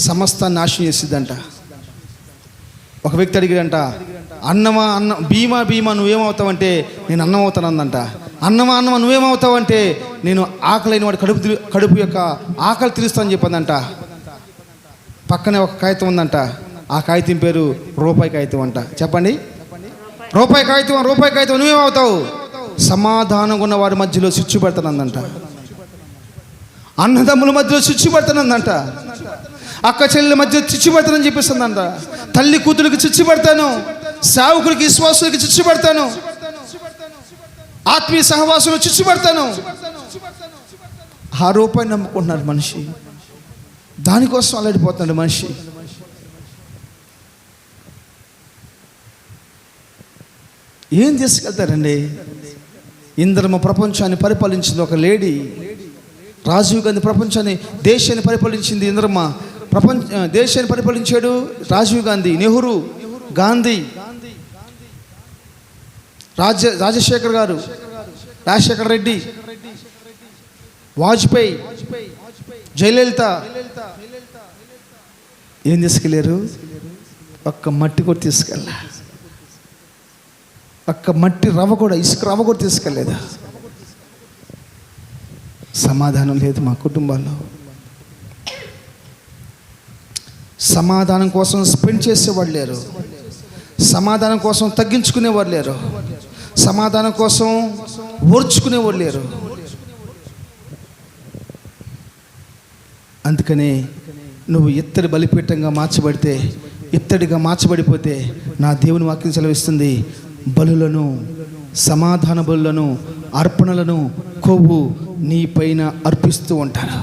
సమస్తాన్ని నాశనం చేసిద్దంట. ఒక వ్యక్తి అడిగాడంట, భీమా నువ్వేమవుతావంటే నేను అన్నం అవుతానందంట. అన్నమా నువ్వేమవుతావంటే నేను ఆకలైన వాడి కడుపు యొక్క ఆకలి తీరుస్తానని చెప్పిందంట. పక్కనే ఒక కాగితం ఉందంట, ఆ కాగితం పేరు రూపాయి కాగితం అంట. చెప్పండి, రూపాయి కాగితం నువ్వేమవుతావు? సమాధానంగా ఉన్న వారి మధ్యలో స్విచ్ పెడతానందంట. అన్నదమ్ముల మధ్యలో చిచ్చు పెడతానందంట. అక్క చెల్లెల మధ్య చిచ్చు పెడతానని చెప్పేస్తుందంట. తల్లి కూతురికి చిచ్చు పెడతాను, సేవకులకి విశ్వాసులకి చిచ్చు పెడతాను, ఆత్మీయ సహవాసులు చిచ్చు పెడతాను. ఆ రూపాయి నమ్ముకుంటున్నారు మనిషి, దానికోసం అలడిపోతున్నాడు మనిషి. ఏం తీసుకెళ్తారండి? ఇంద్రమ ప్రపంచాన్ని పరిపాలించింది ఒక లేడీ. రాజీవ్ గాంధీ ప్రపంచాన్ని, దేశాన్ని పరిపాలించింది ఇంద్రమ్మ. దేశాన్ని పరిపాలించాడు రాజీవ్ గాంధీ, నెహ్రూ, గాంధీ, రాజశేఖర్ గారు, రాజశేఖర్ రెడ్డి, వాజ్పేయి, జయలలిత. ఏం తీసుకెళ్ళారు? ఒక్క మట్టి కూడా తీసుకెళ్ళా, ఒక్క మట్టి రవ్వ కూడా, ఇసుక రవ్వ కూడా తీసుకెళ్ళలేదా? సమాధానం లేదు మా కుటుంబాల్లో. సమాధానం కోసం స్పెండ్ చేసేవాళ్ళు లేరు, సమాధానం కోసం తగ్గించుకునేవారు లేరు, సమాధానం కోసం ఓర్చుకునేవాళ్ళు లేరు. అందుకనే నువ్వు ఇత్తడి బలిపీఠంగా మార్చబడితే, ఇత్తడిగా మార్చబడిపోతే, నా దేవుని వాక్యం సెలవిస్తుంది, బలులను, సమాధాన బలులను, అర్పణలను, కొవ్వు నీ పైన అర్పిస్తూ ఉంటారు.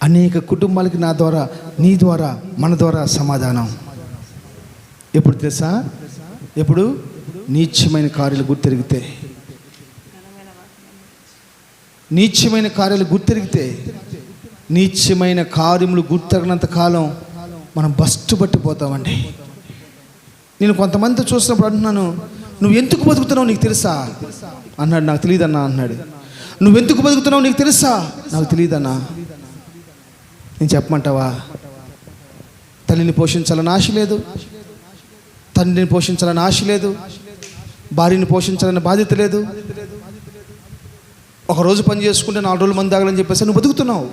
అనేక కుటుంబాలకి నా ద్వారా, నీ ద్వారా, మన ద్వారా సమాధానం. ఎప్పుడు తెలుసా? ఎప్పుడు? నీచమైన కార్యాలు గుర్తెరిగితే, నీచమైన కార్యాలు గుర్తెరిగితే. నీచమైన కార్యములు గుర్తెరిగినంత కాలం మనం బస్టు పట్టిపోతామండి. నేను కొంతమంది చూసినప్పుడు అంటున్నాను, నువ్వు ఎందుకు బతుకుతున్నావు నీకు తెలుసా అన్నాడు. నాకు తెలియదన్నా అన్నాడు. నువ్వెందుకు బతుకుతున్నావు నీకు తెలుసా? నాకు తెలియదన్నా. నేను చెప్పమంటావా? తల్లిని పోషించాలని ఆశ లేదు, తండ్రిని పోషించాలని ఆశ లేదు, భార్యని పోషించాలని బాధ్యత లేదు. ఒకరోజు పని చేసుకుంటే 4 రోజులు మంది తాగాలని చెప్పేసి నువ్వు బతుకుతున్నావు.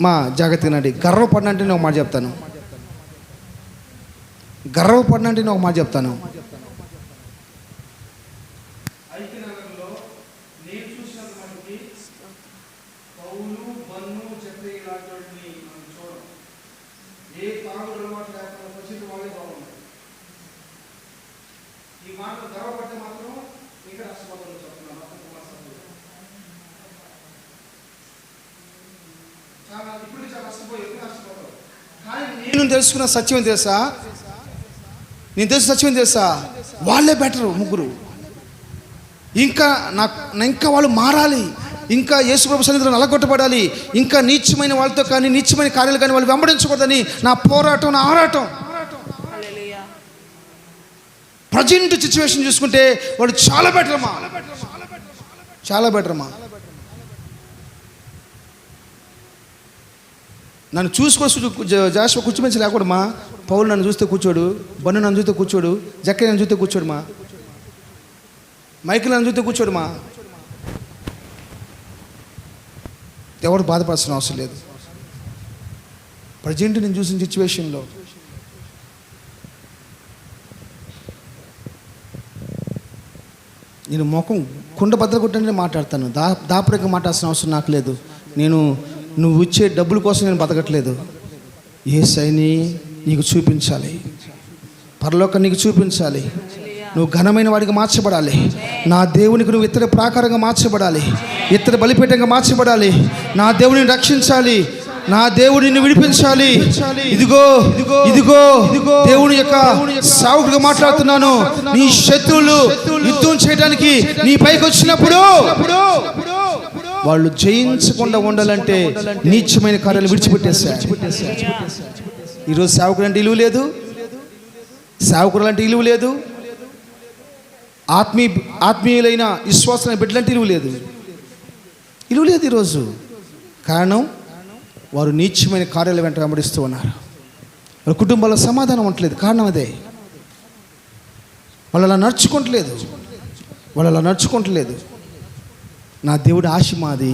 మా జాగ్రత్తగా నాటి గర్వపడినంటే నేను ఒక మాట చెప్తాను. గర్వపడినంటే నేను ఒక మాట చెప్తాను. నేను తెలుసుకున్న సత్యం ఏం తెలుసా? నేను తెలుసు సత్యం ఏం తెలుసా? వాళ్ళే బెటరు ముగ్గురు. ఇంకా వాళ్ళు మారాలి, ఇంకా యేసుప్రభు సన్నిధిలో నలగొట్టబడాలి, ఇంకా నీచమైన వాళ్ళతో కానీ నీచమైన కార్యాలు కానీ వాళ్ళు వెంబడించకూడదని నా పోరాటం, నా ఆరాటం. ప్రజెంట్ సిచ్యువేషన్ చూసుకుంటే వాడు చాలా బెటర్ అమ్మా, చాలా బెటర్ అమ్మా. నన్ను చూసుకొని జాషువా కూర్చోమని లేకూడమా. పౌలు నన్ను చూస్తే కూర్చోడు, బన్ను నన్ను చూస్తే కూర్చోడు, జక్కయ్య నన్ను చూస్తే కూర్చోడుమా, మైకిల్ నన్ను చూస్తే కూర్చోడుమా. ఎవరు బాధపడాల్సిన అవసరం లేదు. ప్రజెంట్ నేను చూసిన సిచ్యువేషన్లో నేను ముఖం కుండ బద్దలు కొట్టండి మాట్లాడతాను. దాపరికంగా మాట్లాడాల్సిన అవసరం నాకు లేదు. నువ్వు ఇచ్చే డబ్బుల కోసం నేను బతకట్లేదు. యేసయ్యని నీకు చూపించాలి, పరలోకం నీకు చూపించాలి. నువ్వు ఘనమైన వాడికి మార్చబడాలి. నా దేవునికి నువ్వు ఇతర ప్రాకారంగా మార్చబడాలి, ఇతర బలిపీఠంగా మార్చబడాలి. నా దేవుడిని రక్షించాలి, నా దేవుడిని విడిపించాలి. ఇదిగో ఇదిగో దేవుని యొక్క సేవకుడిగా మాట్లాడుతున్నాను. నీ శత్రువులు యుద్ధం చేయడానికి నీ పైకి వచ్చినప్పుడు వాళ్ళు జయించకుండా ఉండాలంటే నీచమైన కార్యాలు విడిచిపెట్టేశారు. ఈరోజు సేవకుడు అంటే ఇలువ లేదు, సేవకుడు అంటే ఇలువ లేదు, ఆత్మీయులైన విశ్వాసమైన బిడ్డలంటే ఇలువ లేదు ఈరోజు. కారణం వారు నీచమైన కార్యాలు వెంట వెంబడిస్తూ ఉన్నారు. వాళ్ళ కుటుంబాల్లో సమాధానం ఉండట్లేదు. కారణం అదే. వాళ్ళు అలా నడుచుకుంటలేదు. నా దేవుడి ఆశ మాది.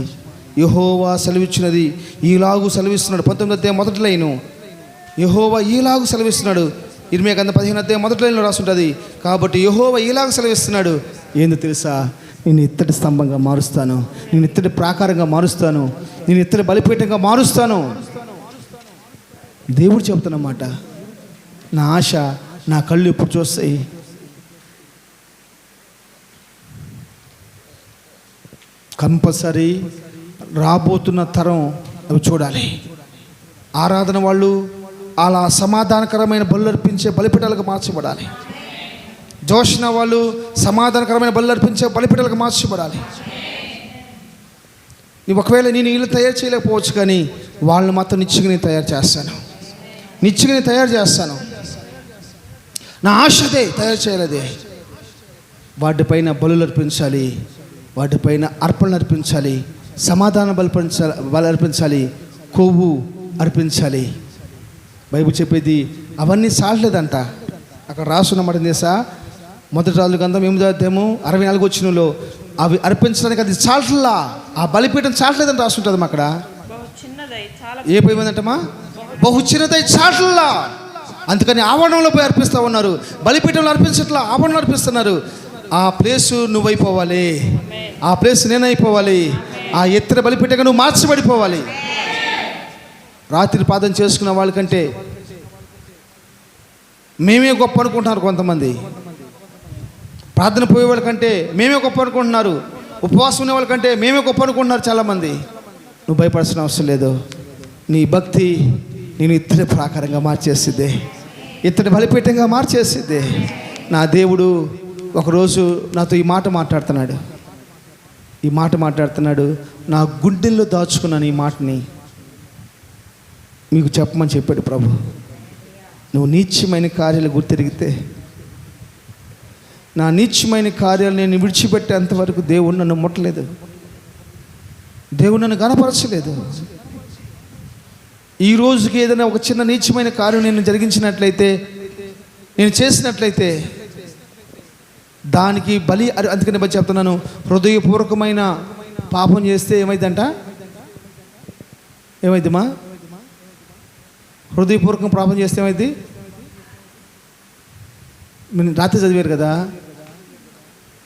యెహోవా సెలవిచ్చినది ఈలాగు సెలవిస్తున్నాడు. 19వ అధ్యాయం మొదటి లైను యెహోవా ఈలాగు సెలవిస్తున్నాడు. 15వ అధ్యాయం మొదటి లైన్లో రాసుంటుంది. కాబట్టి యెహోవా ఈలాగు సెలవిస్తున్నాడు. ఏందో తెలుసా? నేను ఇత్తడి స్తంభంగా మారుస్తాను, నేను ఇత్తడి ప్రాకారంగా మారుస్తాను, నేను ఇత్తడి బలిపీఠంగా మారుస్తాను. దేవుడు చెబుతున్నమాట. నా ఆశ, నా కళ్ళు ఎప్పుడు చూస్తాయి? కంపల్సరీ రాబోతున్న తరం అవి చూడాలి. ఆరాధన వాళ్ళు అలా సమాధానకరమైన బలు అర్పించే బలిపీఠాలకు మార్చబడాలి. జోషణ వాళ్ళు సమాధానకరమైన బలు అర్పించే బలిపీఠాలకు మార్చబడాలి. ఒకవేళ నేను వీళ్ళు తయారు చేయలేకపోవచ్చు, కానీ వాళ్ళని మాత్రం నిత్యంగా నేను తయారు చేస్తాను. నా ఆశదే తయారు చేయలేదే. వాటిపైన బలులు అర్పించాలి, వాటిపైన అర్పణలు అర్పించాలి, సమాధాన బలి అర్పించాలి, కొవ్వు అర్పించాలి. బైబిల్ చెప్పేది అవన్నీ సాలలేదంట. అక్కడ రాసున్నమాట తెలుసా? మొదటి రాజుల గ్రంథం 8వ అధ్యాయము 64వ వచనంలో అవి అర్పించడానికి అది చాలట్లా, ఆ బలిపీఠం చాలట్లేదని రాస్తుంటుంది అక్కడ. ఏ పోయిందంటమా? బహు చిన్నదై చాలట్లా. అందుకని ఆవరణంలో పోయి అర్పిస్తూ ఉన్నారు. బలిపీఠంలో అర్పించట్లా, ఆవరణలో అర్పిస్తున్నారు. ఆ ప్లేసు నువ్వైపోవాలి, ఆ ప్లేస్ నేనైపోవాలి, ఆ ఎత్తర బలిపీఠంగా నువ్వు మార్చబడిపోవాలి. రాత్రి ప్రార్థన చేసుకున్న వాళ్ళకంటే మేమే గొప్ప అనుకుంటున్నారు కొంతమంది. ప్రార్థన పోయే వాళ్ళకంటే మేమే గొప్ప అనుకుంటున్నారు. ఉపవాసం ఉండే వాళ్ళకంటే మేమే గొప్ప అనుకుంటున్నారు చాలామంది. నువ్వు భయపడాల్సిన అవసరం లేదు. నీ భక్తి నేను ఇత్తడి ప్రాకారంగా మార్చేసిద్దే, ఇత్తడి బలిపీఠంగా మార్చేసిద్దే. నా దేవుడు ఒకరోజు నాతో ఈ మాట మాట్లాడుతున్నాడు. నా గుండెల్లో దాచుకున్నాను ఈ మాటని మీకు చెప్పమని చెప్పాడు ప్రభు. నువ్వు నీచమైన కార్యాలు గుర్తిరిగితే, నా నీచమైన కార్యాలు నేను విడిచిపెట్టేంతవరకు దేవుడు నన్ను ముట్టలేదు, దేవుడు నన్ను గణపరచలేదు. ఈ రోజుకి ఏదైనా ఒక చిన్న నీచమైన కార్యం నేను జరిగించినట్లయితే, నేను చేసినట్లయితే దానికి బలి. అందుకని బట్టి చెప్తున్నాను, హృదయపూర్వకమైన పాపం చేస్తే ఏమైందమ్మా? హృదయపూర్వకం పాపం చేస్తే ఏమైంది? మీరు రాత్రి చదివారు కదా,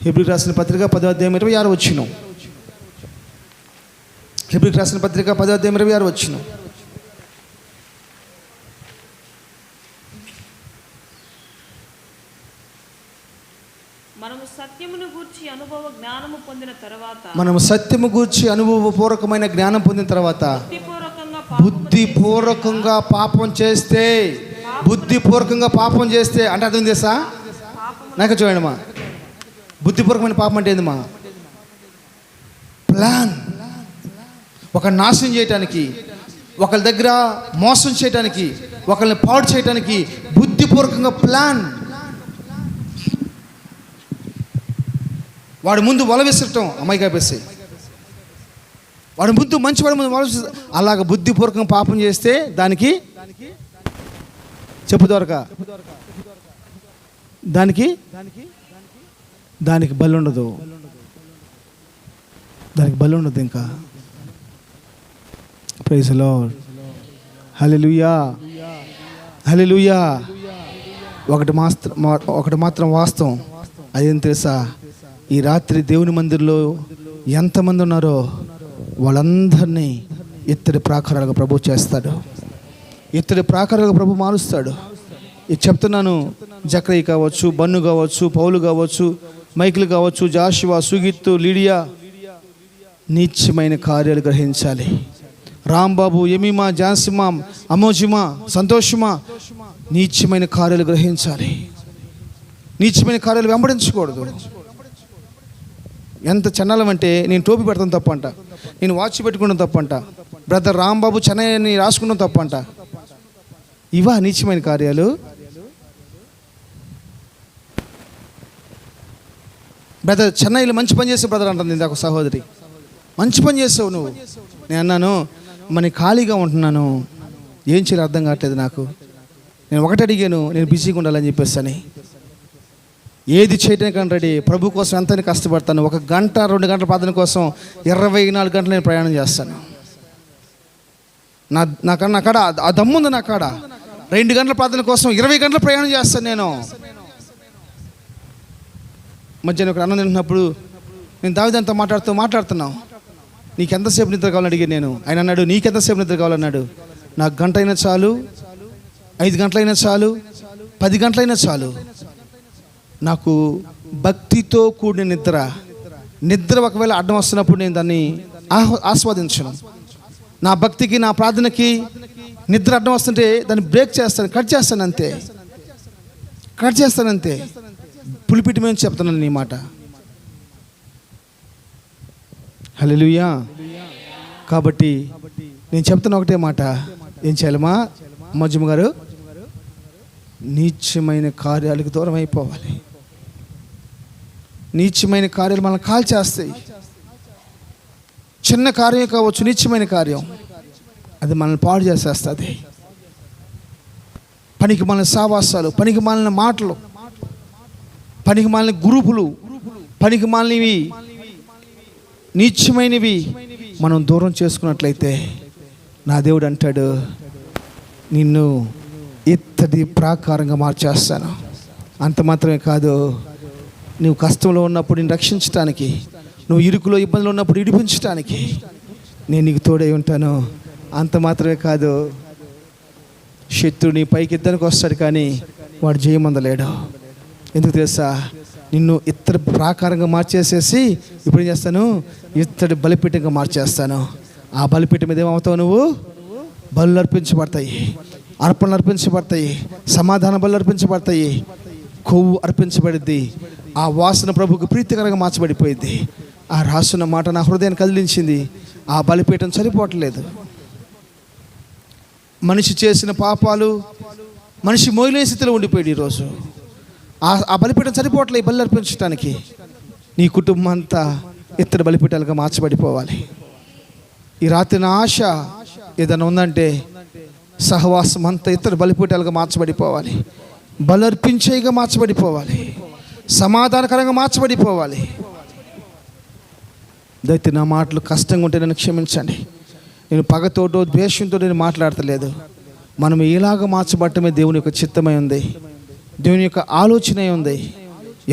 హెబ్రీయులకు రాసిన పత్రిక 10వ అధ్యాయం 26 వచనం. హెబ్రీయులకు రాసిన పత్రిక 10వ అధ్యాయం 26 వచనం. మనము సత్యమును గూర్చి అనుభవ జ్ఞానము పొందిన తర్వాత, మనము సత్యము గూర్చి అనుభవపూర్వకమైన జ్ఞానం పొందిన తర్వాత బుద్ధిపూర్వకంగా పాపం చేస్తే అంటే అర్థం చేస్తా నాకు చూడండి మా, బుద్ధిపూర్వకమైన పాపం అంటే ఏంది మా? ప్లాన్, ఒక నాశనం చేయటానికి, ఒకళ్ళ దగ్గర మోసం చేయటానికి, ఒకళ్ళని పాడు చేయటానికి బుద్ధిపూర్వకంగా ప్లాన్. వాడి ముందు వల విసరటం, అమ్మాయి కాపేసి వాడి ముందు మంచివాడి ముందు వల విసర, అలాగ బుద్ధిపూర్వకంగా పాపం చేస్తే దానికి చెప్పు దొరక, దానికి బలి ఉండదు, ఇంకా. ప్రైజ్ ది లార్డ్, హల్లెలూయా, హల్లెలూయా. ఒకటి మాత్రం వాస్తవం, అదేం తెలుసా? ఈ రాత్రి దేవుని మందిరంలో ఎంతమంది ఉన్నారో వాళ్ళందరినీ ఇత్తడి ప్రాకారాలుగా ప్రభు చేస్తాడు, ఇత్తడి ప్రాకారాలుగా ప్రభు మారుస్తాడు. ఇది చెప్తున్నాను. జక్రయ్య కావచ్చు, బన్ను కావచ్చు, పౌలు కావచ్చు, మైకిల్ కావచ్చు, జాషువా, సుగిత్తు, లీడియా, నీచమైన కార్యాలు గ్రహించాలి. రాంబాబు, ఎమీమా, జాన్సిమా, అమోజిమా, సంతోషమా, నీచమైన కార్యాలు గ్రహించాలి. నీచమైన కార్యాలు వెంబడించకూడదు. ఎంత చెన్నాలం అంటే, నేను టోపీ పెడతాను తప్పంట, నేను వాచ్ పెట్టుకోవడం తప్పంట, బ్రదర్ రాంబాబు చెన్నైని రాసుకున్నాం తప్పంట. ఇవా నీచమైన కార్యాలు? బ్రదర్ చెన్నైలో మంచి పని చేసే బ్రదర్ అంటుంది ఇందాక సహోదరి, మంచి పని చేసావు నువ్వు. నేను అన్నాను, మరి ఖాళీగా ఉంటున్నాను, ఏం చేయాలి అర్థం కావట్లేదు నాకు. నేను ఒకటి అడిగాను, నేను బిజీగా ఉండాలని చెప్పేసి అని. ఏది చేయడానికి రెడీ, ప్రభు కోసం ఎంతని కష్టపడతాను. 1 గంట 2 గంటల ప్రార్థన కోసం 24 గంటలు నేను ప్రయాణం చేస్తాను. నా కాడ ఆ దమ్ముంది, నా కాడ 2 గంటల ప్రార్థన కోసం 20 గంటలు ప్రయాణం చేస్తాను నేను. మధ్యాహ్నం ఇక్కడ అన్నం తింటున్నప్పుడు నేను దావీదంతా మాట్లాడుతున్నావు, నీకెంతసేపు నిద్ర కావాలని అడిగాను నేను. ఆయన అన్నాడు, నీకెంతసేపు నిద్ర కావాలన్నాడు. నాకు 1 గంట అయినా చాలు, 5 గంటలైనా చాలు, 10 గంటలైనా చాలు. నాకు భక్తితో కూడిన నిద్ర ఒకవేళ అడ్డం వస్తున్నప్పుడు నేను దాన్ని ఆస్వాదించను. నా భక్తికి, నా ప్రార్థనకి నిద్ర అడ్డం వస్తుంటే దాన్ని బ్రేక్ చేస్తాను, కట్ చేస్తాను అంతే. పులిపిటి మీద చెప్తున్నాను నీ మాట. హల్లెలూయా. కాబట్టి నేను చెప్తున్నా ఒకటే మాట, ఏం చేయాలమ్మా మజ్జమ్మ గారు? నీచమైన కార్యాలకు దూరం అయిపోవాలి. నీచమైన కార్యాలు మనల్ని కాల్చేస్తాయి. చిన్న కార్యం కావచ్చు, నీచమైన కార్యం, అది మనల్ని పాడు చేసేస్తుంది. పనికి మాలిన సావాసాలు, పనికి మాలిన మాటలు, పనికి మాలిన గ్రూపులు, పనికి మాలినవి, నీచమైనవి మనం దూరం చేసుకున్నట్లయితే నా దేవుడు అంటాడు, నిన్ను ఇత్తడి ప్రాకారంగా మార్చేస్తాను. అంత మాత్రమే కాదు, నువ్వు కష్టంలో ఉన్నప్పుడు నేను రక్షించడానికి, నువ్వు ఇరుకులో ఇబ్బందులు ఉన్నప్పుడు ఇడిపించడానికి నేను నీకు తోడై ఉంటాను. అంత మాత్రమే కాదు, శత్రువు నీ పైకి ఇద్దరికి వస్తాడు కానీ వాడు జయమందలేడు. ఎందుకు తెలుసా? నిన్ను ఇత్తడి ప్రాకారంగా మార్చేసేసి ఇప్పుడు ఏం చేస్తాను? ఇత్తడి బలిపీఠంగా మార్చేస్తాను. ఆ బలిపీఠం మీద ఏమవుతావు నువ్వు? బలులు అర్పించబడతాయి, అర్పణలు అర్పించబడతాయి, సమాధాన బలులు అర్పించబడతాయి, కొవ్వు అర్పించబడిద్ది. ఆ వాసన ప్రభుకు ప్రీతికరంగా మార్చబడిపోయింది. ఆ రాసున్న మాట నా హృదయాన్ని కదిలించింది. ఆ బలిపీఠం సరిపోవట్లేదు. మనిషి చేసిన పాపాలు మనిషి మోయలేని స్థితిలో ఉండిపోయాడు. ఈరోజు ఆ బలిపీఠం సరిపోవట్లేదు. బలి అర్పించడానికి నీ కుటుంబం అంతా ఇత్తడి బలిపీఠాలుగా మార్చబడిపోవాలి. ఈ రాత్రి నా ఆశ ఏదైనా ఉందంటే సహవాసం అంతా ఇత్తడి బలిపీఠాలుగా మార్చబడిపోవాలి, బలర్పించేగా మార్చబడిపోవాలి, సమాధానకరంగా మార్చబడిపోవాలి. దయచేసి నా మాటలు కష్టంగా ఉంటే నన్ను క్షమించండి. నేను పగతోటో ద్వేషంతో నేను మాట్లాడతలేదు. మనం ఇలాగ మార్చబడటమే దేవుని యొక్క చిత్తమై ఉంది. దేవుని యొక్క ఆలోచన ఉంది.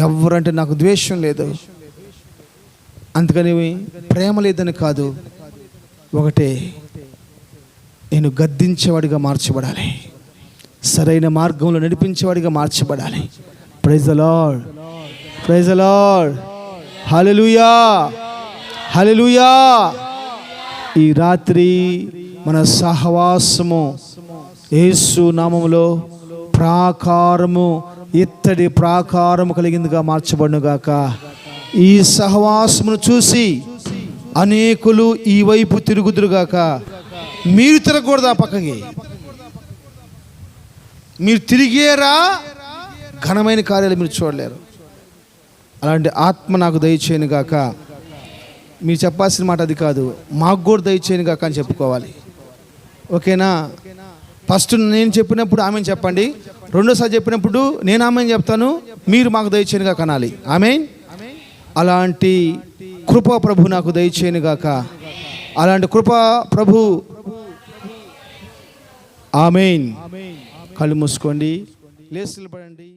ఎవరంటే నాకు ద్వేషం లేదు, అందుకని ప్రేమ లేదని కాదు, ఒకటే నేను గద్దించేవాడిగా మార్చబడాలి, సరైన మార్గంలో నడిపించేవాడిగా మార్చబడాలి. Praise the Lord, praise the Lord, hallelujah, hallelujah. ఈ రాత్రి మన సహవాసము యేసు నామములో ప్రాకారము, ఇత్తడి ప్రాకారము కలిగిందిగా మార్చబడునుగాక. ఈ సహవాసమును చూసి అనేకులు ఈ వైపు తిరుగుదురుగాక. మీరు తిరగకూడదు, ఆ పక్కకి మీరు తిరిగేరా ఘనమైన కార్యాలు మీరు చూడలేరు. అలాంటి ఆత్మ నాకు దయచేయను గాక. మీరు చెప్పాల్సిన మాట అది కాదు, మాకు కూడా దయచేయను గాక అని చెప్పుకోవాలి. ఓకేనా? ఫస్ట్ నేను చెప్పినప్పుడు ఆమెను చెప్పండి, రెండోసారి చెప్పినప్పుడు నేను ఆమెను చెప్తాను, మీరు మాకు దయచేయను గాక అనాలి. ఆమేన్. అలాంటి కృప ప్రభు నాకు దయచేయను గాక. అలాంటి కృప ప్రభు. ఆమేన్. కళ్ళు మూసుకోండి, లేచి నిలబడండి.